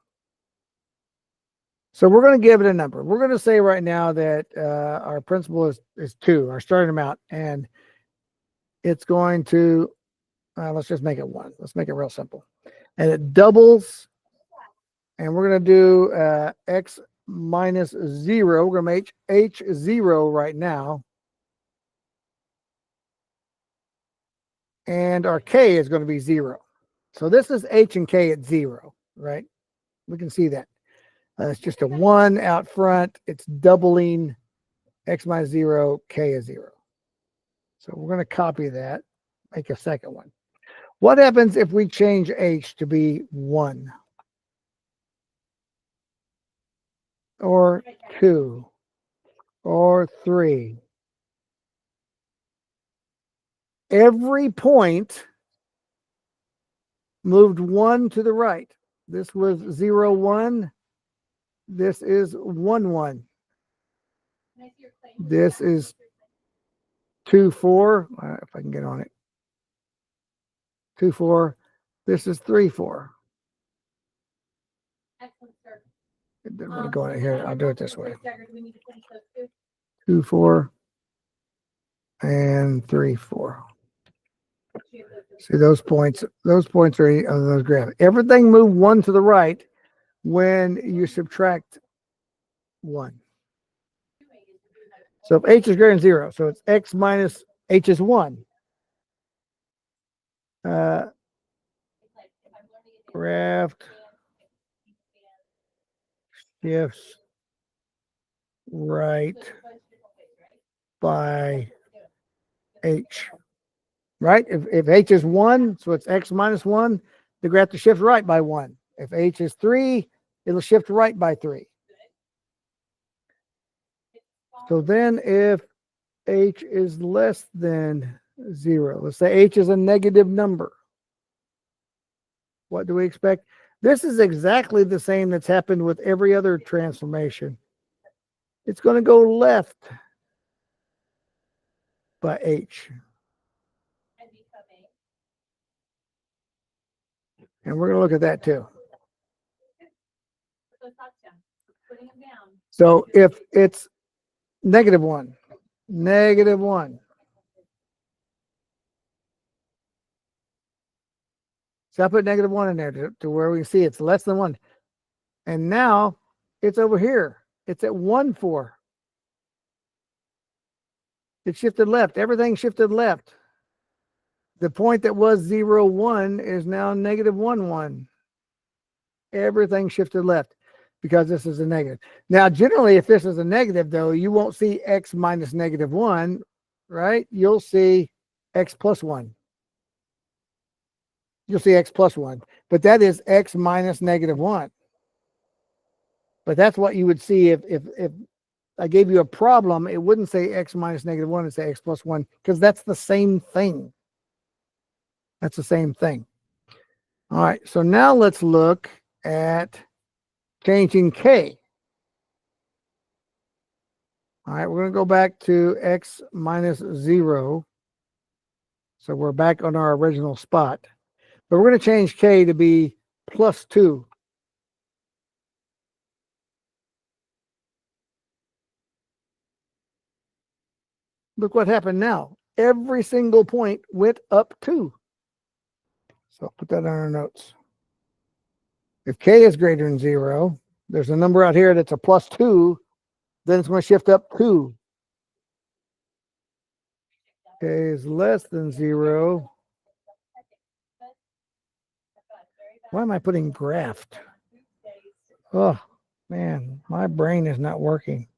we're going to give it a number. We're going to say right now that our principal is 2, our starting amount, and it's going to, let's just make it 1. Let's make it real simple. And it doubles, and we're going to do x minus 0. We're going to make h0 right now. And our k is going to be 0. So this is h and k at 0, right? We can see that. It's just a 1 out front. It's doubling x minus 0, k is 0. So we're going to copy that, make a second one. What happens if we change h to be 1? Or 2? Or 3? Every point moved 1 to the right. This was 0, 1. This is 1, 1. This is 2, 4. If I can get on it. 2, 4. This is 3, 4. It didn't want to go in here. I'll do it this way. 2, 4. And 3, 4. See those points? Those points are on those graphs. Everything moved 1 to the right when you subtract 1. So if h is greater than 0, so it's x minus h is 1. Graph shifts right by h. Right? If h is 1, so it's x minus 1, the graph to shift right by 1. If h is 3, it'll shift right by 3. So then if h is less than 0, let's say h is a negative number, what do we expect? This is exactly the same that's happened with every other transformation. It's going to go left by h. And we're going to look at that too. So if it's negative 1, negative 1. So I put negative 1 in there to where we can see it's less than 1. And now it's over here. It's at 1, 4. It shifted left. Everything shifted left. The point that was 0, 1 is now negative 1, 1. Everything shifted left because this is a negative. Now, generally, if this is a negative, though, you won't see x minus negative 1, right? You'll see x plus 1. You'll see x plus 1. But that is x minus negative 1. But that's what you would see if I gave you a problem. It wouldn't say x minus negative 1. It'd say x plus 1 because that's the same thing. That's the same thing. All right, so now let's look at changing k. All right, we're going to go back to x minus 0. So we're back on our original spot. But we're going to change k to be plus 2. Look what happened now. Every single point went up 2. So I'll put that on our notes. If k is greater than 0, there's a number out here that's a plus 2, then it's going to shift up 2. K is less than 0. Why am I putting graft? Oh, man, my brain is not working.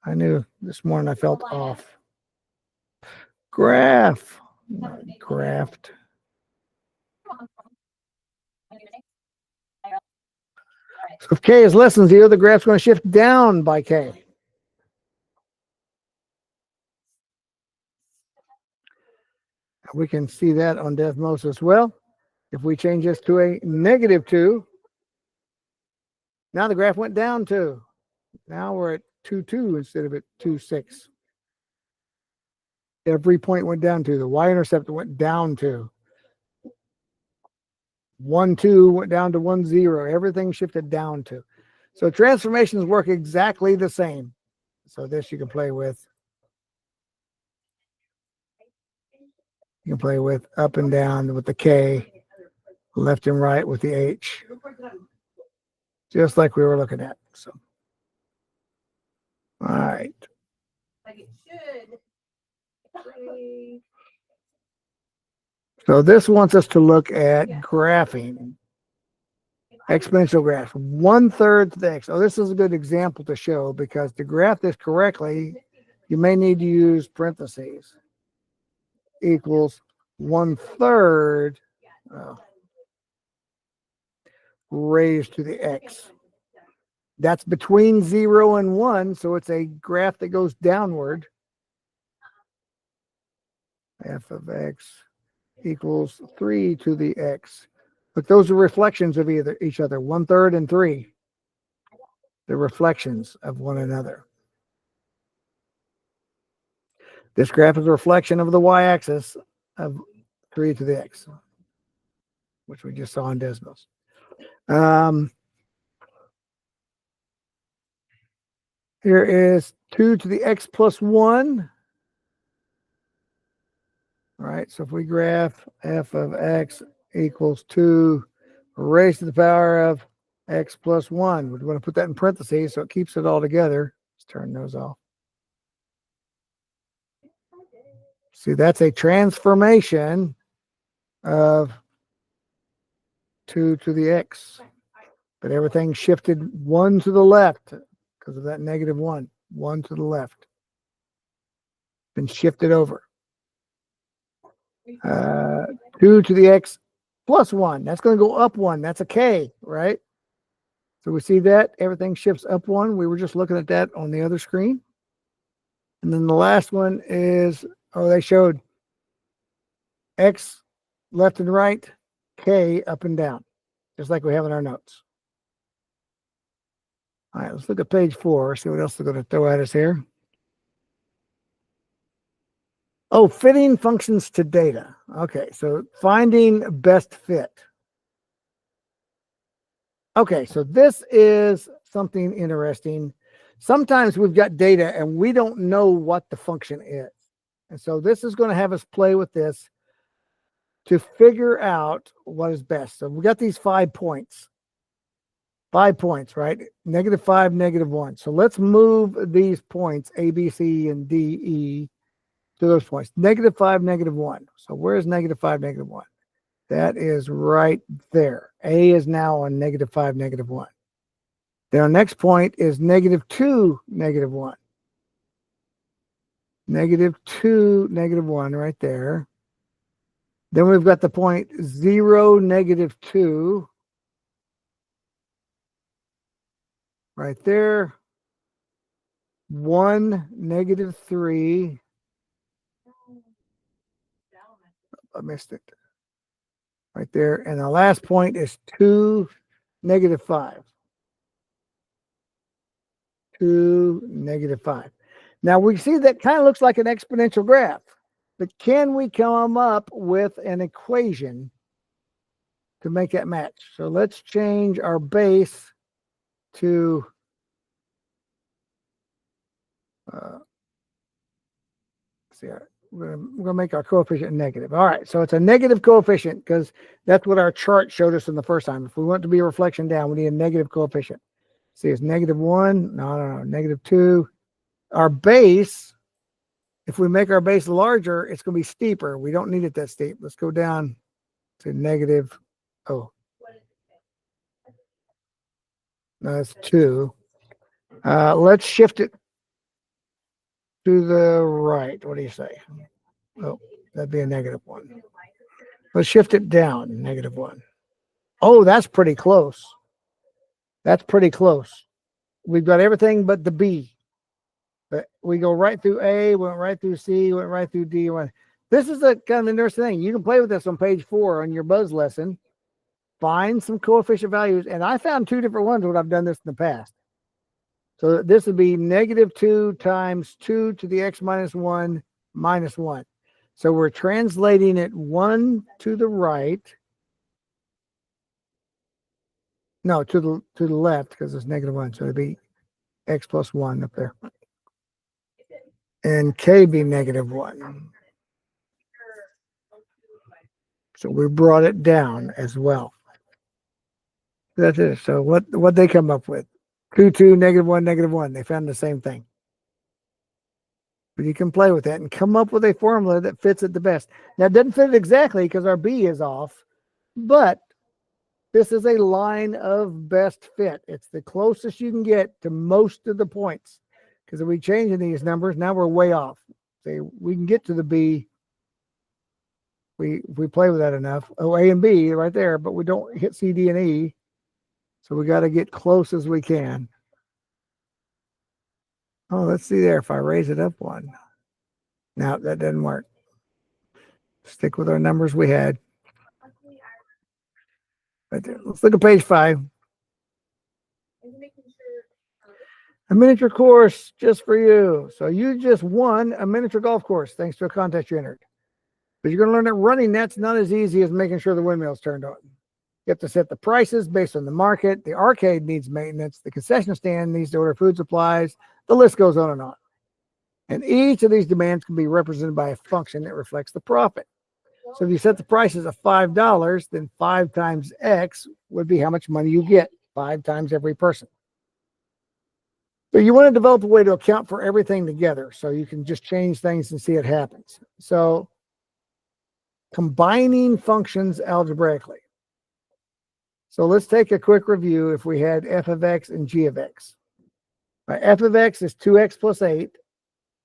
I knew this morning I felt off. Graph, not graft. So if k is less than 0, the graph's going to shift down by k. We can see that on Desmos as well. If we change this to a negative 2, now the graph went down 2. Now we're at 2, 2 instead of at 2, 6. Every point went down 2. The y-intercept went down 2. 1, 2 went down to 1, 0. Everything shifted down 2. So transformations work exactly the same. So this you can play with. You can play with up and down with the K, left and right with the H, just like we were looking at. So, all right. Like it should. So this wants us to look at graphing, exponential graph, 1/3 to the x. Oh, this is a good example to show because to graph this correctly, you may need to use parentheses. Equals 1/3 raised to the x. That's between 0 and 1, so it's a graph that goes downward. F of x equals 3 to the x. But those are reflections of each other, 1/3 and 3. They're reflections of one another. This graph is a reflection of the y-axis of 3 to the x, which we just saw in Desmos. Here is 2 to the x plus 1. All right, so if we graph f of x equals 2 raised to the power of x plus 1, we want to put that in parentheses so it keeps it all together. Let's turn those off. See, that's a transformation of 2 to the x. But everything shifted 1 to the left because of that negative 1. 1 to the left. Been shifted over. 2 to the x plus 1. That's going to go up 1. That's a k, right? So we see that everything shifts up 1. We were just looking at that on the other screen. And then the last one is, they showed x left and right, k up and down, just like we have in our notes. All right, let's look at page 4, see what else they're going to throw at us here. Oh, fitting functions to data. Okay, so finding best fit. Okay, so this is something interesting. Sometimes we've got data and we don't know what the function is. And so this is going to have us play with this to figure out what is best. So we got these 5 points. 5 points, right? -5, -1. So let's move these points, A, B, C, and D, E, to those points. -5, -1. So where's -5, -1? That is right there. A is now on -5, -1. Then our next point is -2, -1. -2, -1 right there. Then we've got the point 0, -2. Right there. 1, -3. I missed it. Right there. And the last point is 2, -5. 2, -5. Now we see that kind of looks like an exponential graph, but can we come up with an equation to make that match? So let's change our base to see, we're gonna make our coefficient negative. All right, so it's a negative coefficient because that's what our chart showed us in the first time. If we want it to be a reflection down, we need a negative coefficient. See, it's -1. No, -2. Our base, if we make our base larger, it's going to be steeper. We don't need it that steep. Let's go down to negative. Oh, no, that's 2. Let's shift it to the right. What do you say? Oh, that'd be a -1. Let's shift it down, -1. Oh, that's pretty close. That's pretty close. We've got everything but the B. But we go right through A, went right through C, went right through D. This is a kind of interesting thing. You can play with this on page 4 on your buzz lesson. Find some coefficient values. And I found 2 different ones when I've done this in the past. So this would be -2 times 2 to the x minus 1 minus 1. So we're translating it 1 to the right. No, to the left because it's -1. So it'd be x plus 1 up there. And k be -1. So we brought it down as well. That's it. So what they come up with? 2, 2, -1, -1. They found the same thing. But you can play with that and come up with a formula that fits it the best. Now it doesn't fit it exactly because our B is off, but this is a line of best fit. It's the closest you can get to most of the points. Because if we change these numbers, now we're way off. See, we can get to the B. We play with that enough. Oh, A and B right there, but we don't hit C, D, and E. So we got to get close as we can. Oh, let's see there. If I raise it up 1. No, that doesn't work. Stick with our numbers we had. Right there. Let's look at page 5. A miniature course just for you. So you just won a miniature golf course thanks to a contest you entered. But you're going to learn that running that's not as easy as making sure the windmill's turned on. You have to set the prices based on the market. The arcade needs maintenance. The concession stand needs to order food supplies. The list goes on and on. And each of these demands can be represented by a function that reflects the profit. So if you set the prices at $5, then 5 times X would be how much money you get, 5 times every person. But you want to develop a way to account for everything together so you can just change things and see it happens. So combining functions algebraically. So let's take a quick review if we had f of x and g of x. Right, f of x is 2x plus 8,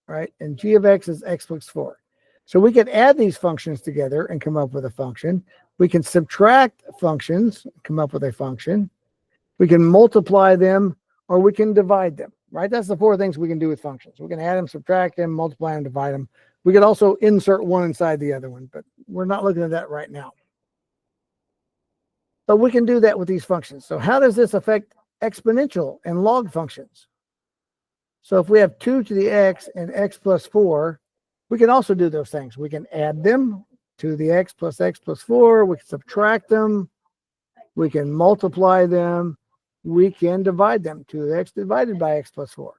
right? And g of x is x plus 4. So we can add these functions together and come up with a function. We can subtract functions, come up with a function. We can multiply them or we can divide them, right? That's the 4 things we can do with functions. We can add them, subtract them, multiply them, divide them. We could also insert one inside the other one, but we're not looking at that right now. But we can do that with these functions. So how does this affect exponential and log functions? So if we have 2 to the x and x plus 4, we can also do those things. We can add them to the x plus 4. We can subtract them. We can multiply them. We can divide them. 2x divided by x plus 4.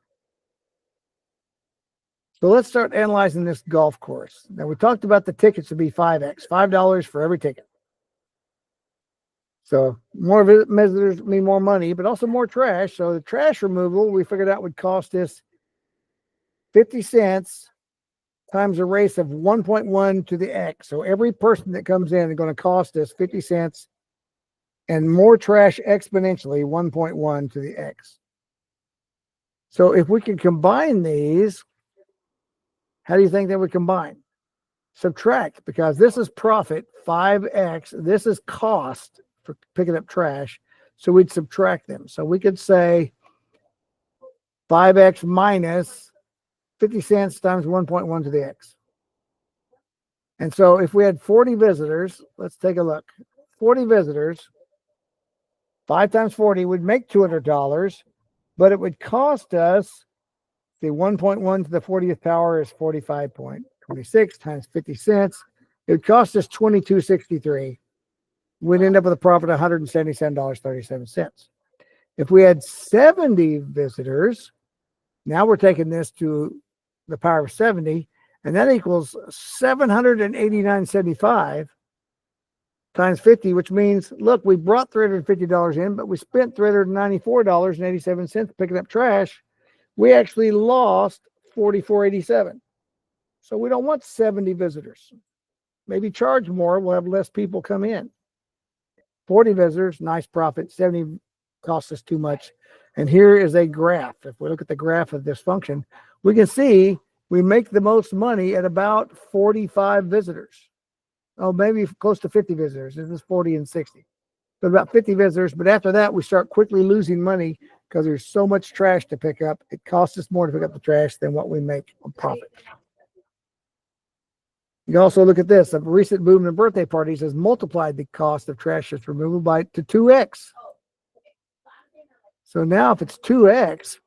So let's start analyzing this golf course. Now we talked about the tickets to be 5x, $5 for every ticket. So more visitors mean more money, but also more trash. So the trash removal we figured out would cost us 50 cents times a race of 1.1 to the x. So every person that comes in is going to cost us 50 cents and more trash exponentially 1.1 to the x. So if we can combine these, how do you think they would combine? Subtract, because this is profit, 5x. This is cost for picking up trash. So we'd subtract them. So we could say 5x minus 50 cents times 1.1 to the x. And so if we had 40 visitors, let's take a look. 40 visitors, 5 times 40 would make $200, but it would cost us, the 1.1 to the 40th power is 45.26 times 50 cents. It would cost us $22.63. We'd end up with a profit of $177.37. If we had 70 visitors, now we're taking this to the power of 70, and that equals $789.75 times 50, which means, look, we brought $350 in, but we spent $394.87 picking up trash. We actually lost $44.87. So we don't want 70 visitors. Maybe charge more, we'll have less people come in. 40 visitors, nice profit. 70 costs us too much. And here is a graph. If we look at the graph of this function, we can see we make the most money at about 45 visitors. Oh, maybe close to 50 visitors. This is 40 and 60. So about 50 visitors. But after that, we start quickly losing money because there's so much trash to pick up. It costs us more to pick up the trash than what we make on profit. You can also look at this. A recent boom in birthday parties has multiplied the cost of trash that's removal to 2x. So now if it's 2x,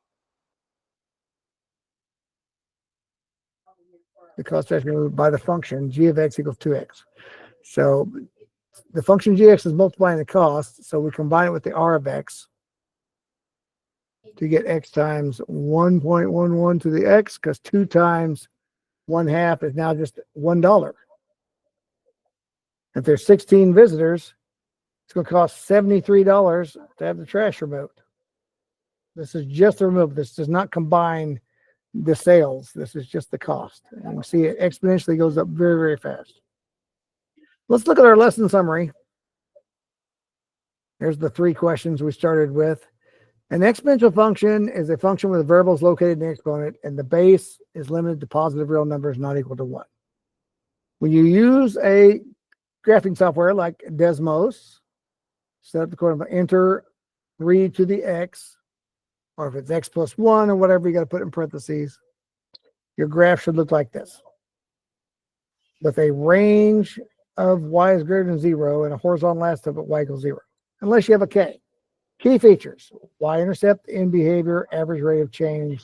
the cost of trash removed by the function g of x equals 2x. So the function gx is multiplying the cost. So we combine it with the r of x to get x times 1.11 to the x, because 2 times 1/2 is now just $1. If there's 16 visitors, it's going to cost $73 to have the trash removed. This is just the removal. This does not combine the sales. This is just the cost. And you see it exponentially goes up very, very fast. Let's look at our lesson summary. Here's the 3 questions we started with. An exponential function is a function with variables located in the exponent, and the base is limited to positive real numbers not equal to 1. When you use a graphing software like Desmos, set up the code, enter 3 to the x, or if it's x plus 1 or whatever, you got to put in parentheses. Your graph should look like this, with a range of y is greater than 0 and a horizontal axis of y equals 0, unless you have a k. Key features: y-intercept, end behavior, average rate of change.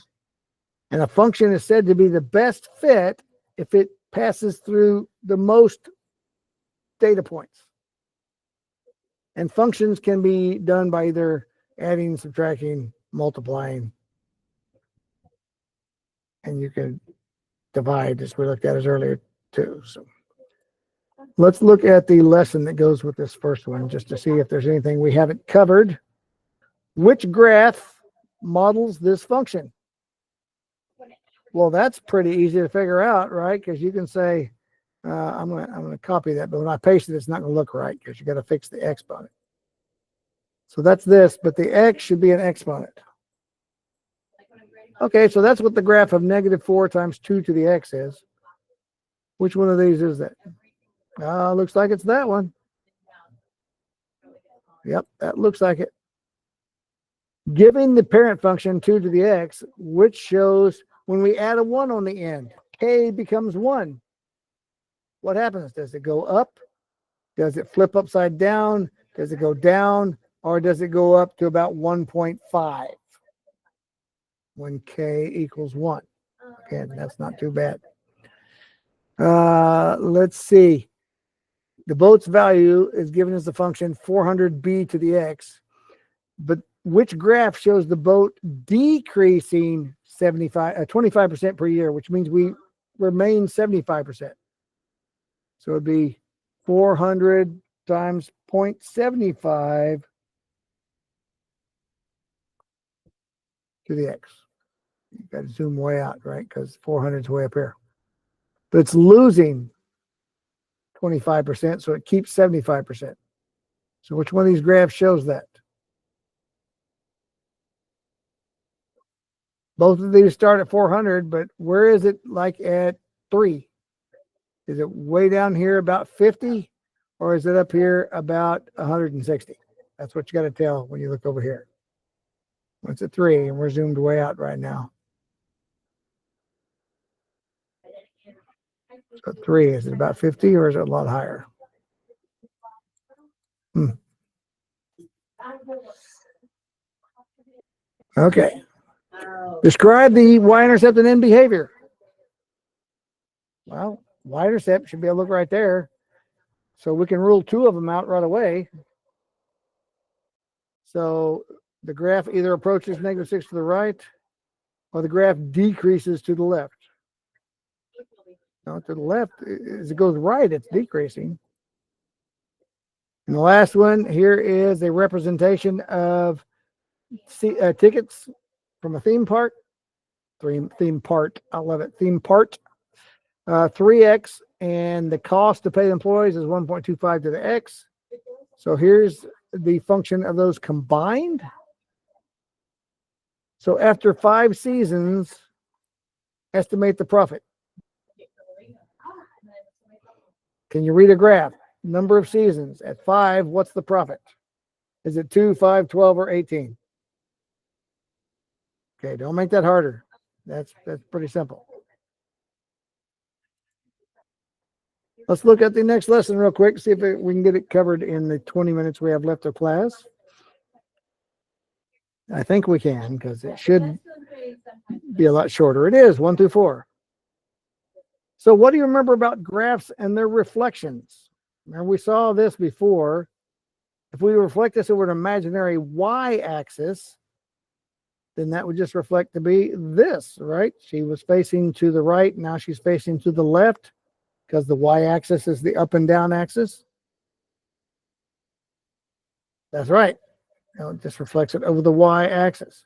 And a function is said to be the best fit if it passes through the most data points. And functions can be done by either adding, subtracting, multiplying. And you can divide, as we looked at earlier too. So let's look at the lesson that goes with this first one, just to see if there's anything we haven't covered. Which graph models this function? Well, that's pretty easy to figure out, right? Because you can say, I'm gonna copy that, but when I paste it, it's not gonna look right because you got to fix the exponent. So that's this, but the x should be an exponent. Okay, so that's what the graph of -4 times 2 to the x is. Which one of these is that? Looks like it's that one. Yep, that looks like it. Giving the parent function 2 to the x, which shows when we add a 1 on the end, k becomes 1. What happens? Does it go up? Does it flip upside down? Does it go down? Or does it go up to about 1.5 when k equals 1? Okay, that's not too bad. Let's see. The boat's value is given as the function 400b to the x, but which graph shows the boat decreasing 25% per year, which means we remain 75%. So it'd be 400 times 0.75 to the x. You got to zoom way out, right? Because 400 is way up here. But it's losing 25%, so it keeps 75%. So which one of these graphs shows that? Both of these start at 400, but where is it like at 3? Is it way down here about 50, or is it up here about 160? That's what you got to tell when you look over here. It's at 3, and we're zoomed way out right now. So 3, is it about 50 or is it a lot higher? Okay. Describe the y-intercept and end behavior. Well, y-intercept should be able to look right there. So we can rule 2 of them out right away. So the graph either approaches -6 to the right or the graph decreases to the left. No, to the left, as it goes right, it's decreasing. And the last one here is a representation of tickets from a theme park. Theme part, I love it. Theme part, 3x, and the cost to pay the employees is 1.25 to the x. So here's the function of those combined. So after 5 seasons, estimate the profit. Can you read a graph? Number of seasons. At 5, what's the profit? Is it 2, 5, 12, or 18? Okay, don't make that harder. That's pretty simple. Let's look at the next lesson real quick, see if we can get it covered in the 20 minutes we have left of class. I think we can, because it should be a lot shorter. It is 1 through 4. So what do you remember about graphs and their reflections? Remember, we saw this before. If we reflect this over an imaginary y-axis, then that would just reflect to be this, right? She was facing to the right. Now she's facing to the left because the y-axis is the up and down axis. That's right. Now it just reflects it over the y-axis.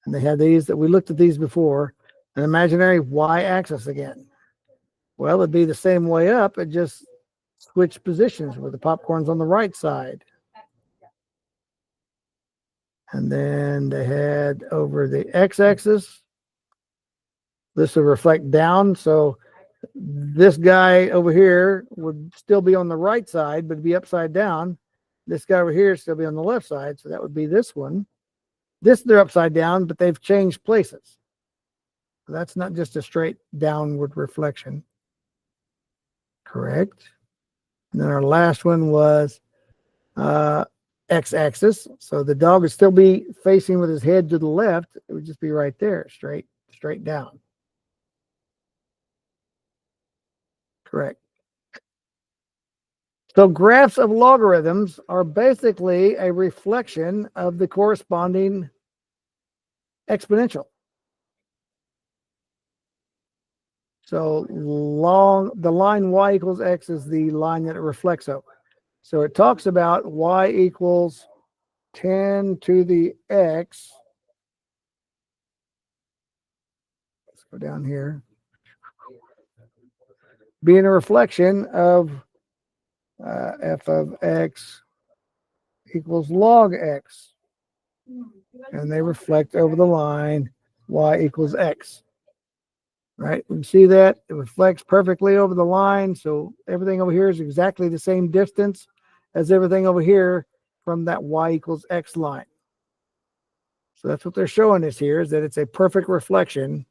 And they had these that we looked at these before, an imaginary y-axis again. Well, it'd be the same way up. It just switched positions where the popcorn's on the right side. And then they had over the x-axis, this will reflect down. So this guy over here would still be on the right side, but be upside down. This guy over here would still be on the left side. So that would be this one. This, they're upside down, but they've changed places. So that's not just a straight downward reflection. Correct. And then our last one was x-axis. So the dog would still be facing with his head to the left. It would just be right there, straight down. Correct. So graphs of logarithms are basically a reflection of the corresponding exponential. So the line y equals x is the line that it reflects over. So it talks about y equals 10 to the x. Let's go down here. Being a reflection of f of x equals log x. And they reflect over the line y equals x. Right? We see that it reflects perfectly over the line. So everything over here is exactly the same distance as everything over here from that y equals x line. So that's what they're showing us here, is that it's a perfect reflection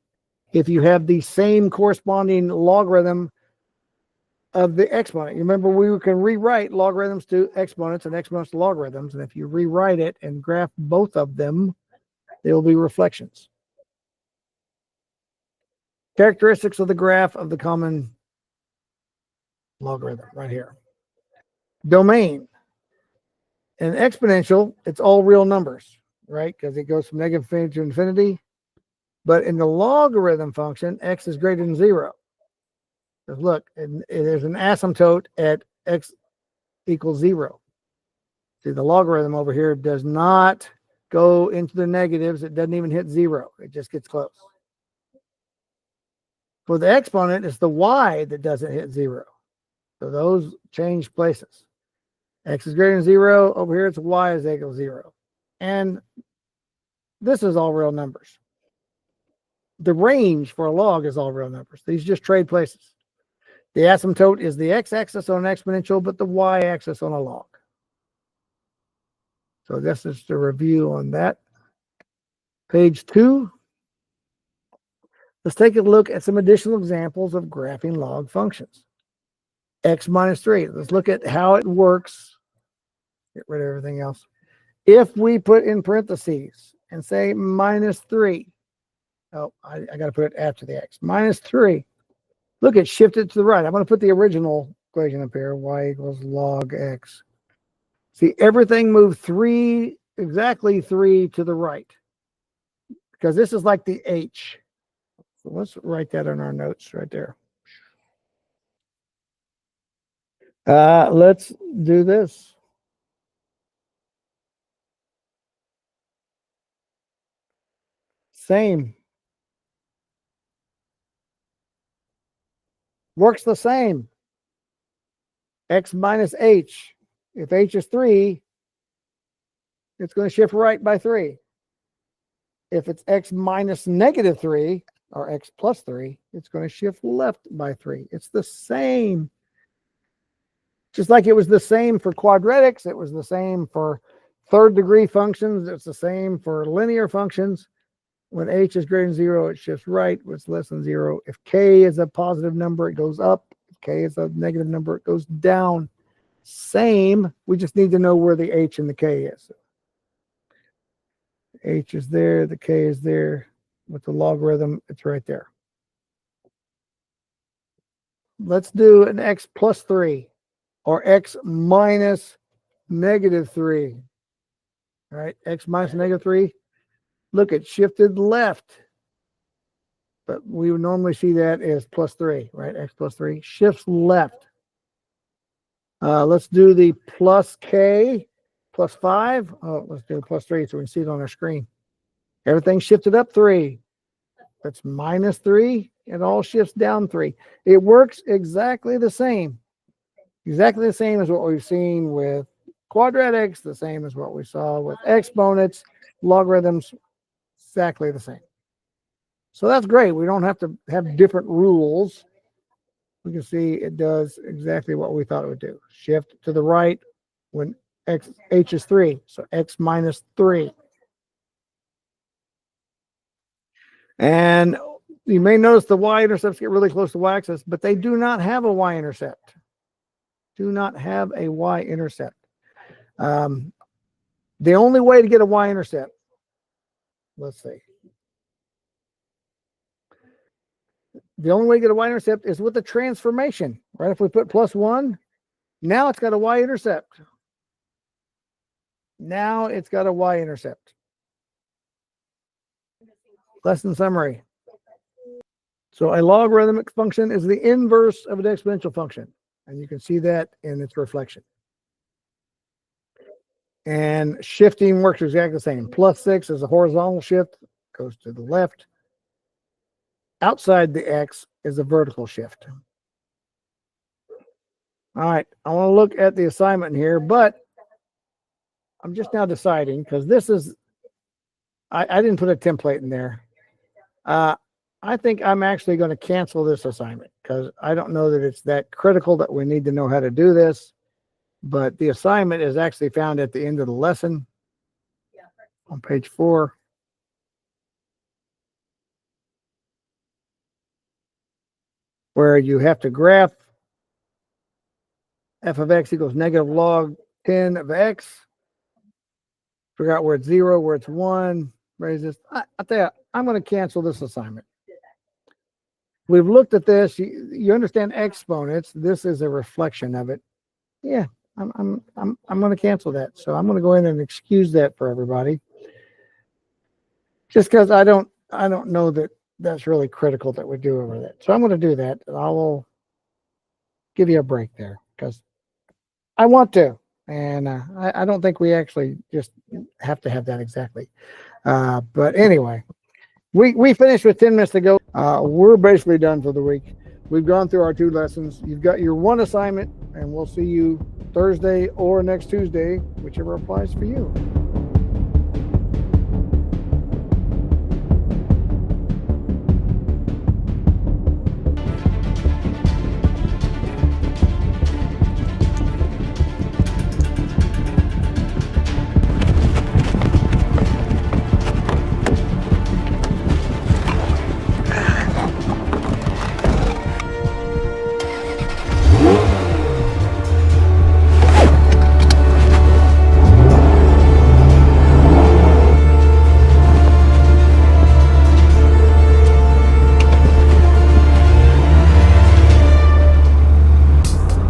if you have the same corresponding logarithm of the exponent. You remember, we can rewrite logarithms to exponents and exponents to logarithms. And if you rewrite it and graph both of them, they will be reflections. Characteristics of the graph of the common logarithm right here. Domain. In exponential, it's all real numbers, right? Because it goes from -infinity to infinity. But in the logarithm function, x is greater than 0. Because look, there's an asymptote at x equals 0. See, the logarithm over here does not go into the negatives. It doesn't even hit 0. It just gets close. For the exponent, it's the y that doesn't hit 0. So those change places. X is greater than 0. Over here, it's y is equal to 0. And this is all real numbers. The range for a log is all real numbers. These just trade places. The asymptote is the x-axis on an exponential, but the y-axis on a log. So this is the review on that. Page 2. Let's take a look at some additional examples of graphing log functions. X minus 3. Let's look at how it works. Get rid of everything else. If we put in parentheses and say minus 3. Oh, I got to put it after the X. Minus 3. Look, it shifted to the right. I'm going to put the original equation up here. Y equals log X. See, everything moved exactly 3 to the right. Because this is like the H. So let's write that in our notes right there. Let's do this. Same. Works the same. X minus H. If H is 3, it's going to shift right by 3. If it's X minus negative 3 or X plus 3, it's going to shift left by 3. It's the same. Just like it was the same for quadratics, it was the same for third degree functions, it's the same for linear functions. When H is greater than 0, it shifts right. When it's less than 0, if K is a positive number, it goes up. If K is a negative number, it goes down. Same. We just need to know where the H and the K is. H is there, the K is there. With the logarithm, it's right there. Let's do an X plus 3 or X minus negative 3. All right, X minus negative 3. Look, it shifted left. But we would normally see that as plus 3, right? X plus 3 shifts left. Let's do the plus K plus 5. Oh, let's do plus 3 so we can see it on our screen. Everything shifted up 3. That's minus 3. It all shifts down 3. It works exactly the same. Exactly the same as what we've seen with quadratics, the same as what we saw with exponents, logarithms, exactly the same. So that's great. We don't have to have different rules. We can see it does exactly what we thought it would do. Shift to the right when H is 3. So X minus 3. And you may notice the y-intercepts get really close to y-axis, but they do not have a y-intercept. Do not have a y-intercept. The only way to get a y-intercept, let's see. The only way to get a y-intercept is with the transformation, right? If we put plus 1, now it's got a y-intercept. Now it's got a y-intercept. Lesson summary. So a logarithmic function is the inverse of an exponential function. And you can see that in its reflection. And shifting works exactly the same. Plus 6 is a horizontal shift, goes to the left. Outside the X is a vertical shift. All right, I want to look at the assignment here, but I'm just now deciding because this is, I didn't put a template in there. I think I'm actually going to cancel this assignment because I don't know that it's that critical that we need to know how to do this. But the assignment is actually found at the end of the lesson on page 4. Where you have to graph f of x equals negative log 10 of x. Figure out where it's 0, where it's 1. Raise this. I tell you, I'm going to cancel this assignment. We've looked at this. You understand exponents. This is a reflection of it. Yeah, I'm going to cancel that. So I'm going to go in and excuse that for everybody. Just because I don't know that that's really critical that we do over that. So I'm going to do that. I will give you a break there because I want to. And I don't think we actually just have to have that exactly. But anyway, we finished with 10 minutes to go. We're basically done for the week. We've gone through our 2 lessons. You've got your 1 assignment, and we'll see you Thursday or next Tuesday, whichever applies for you.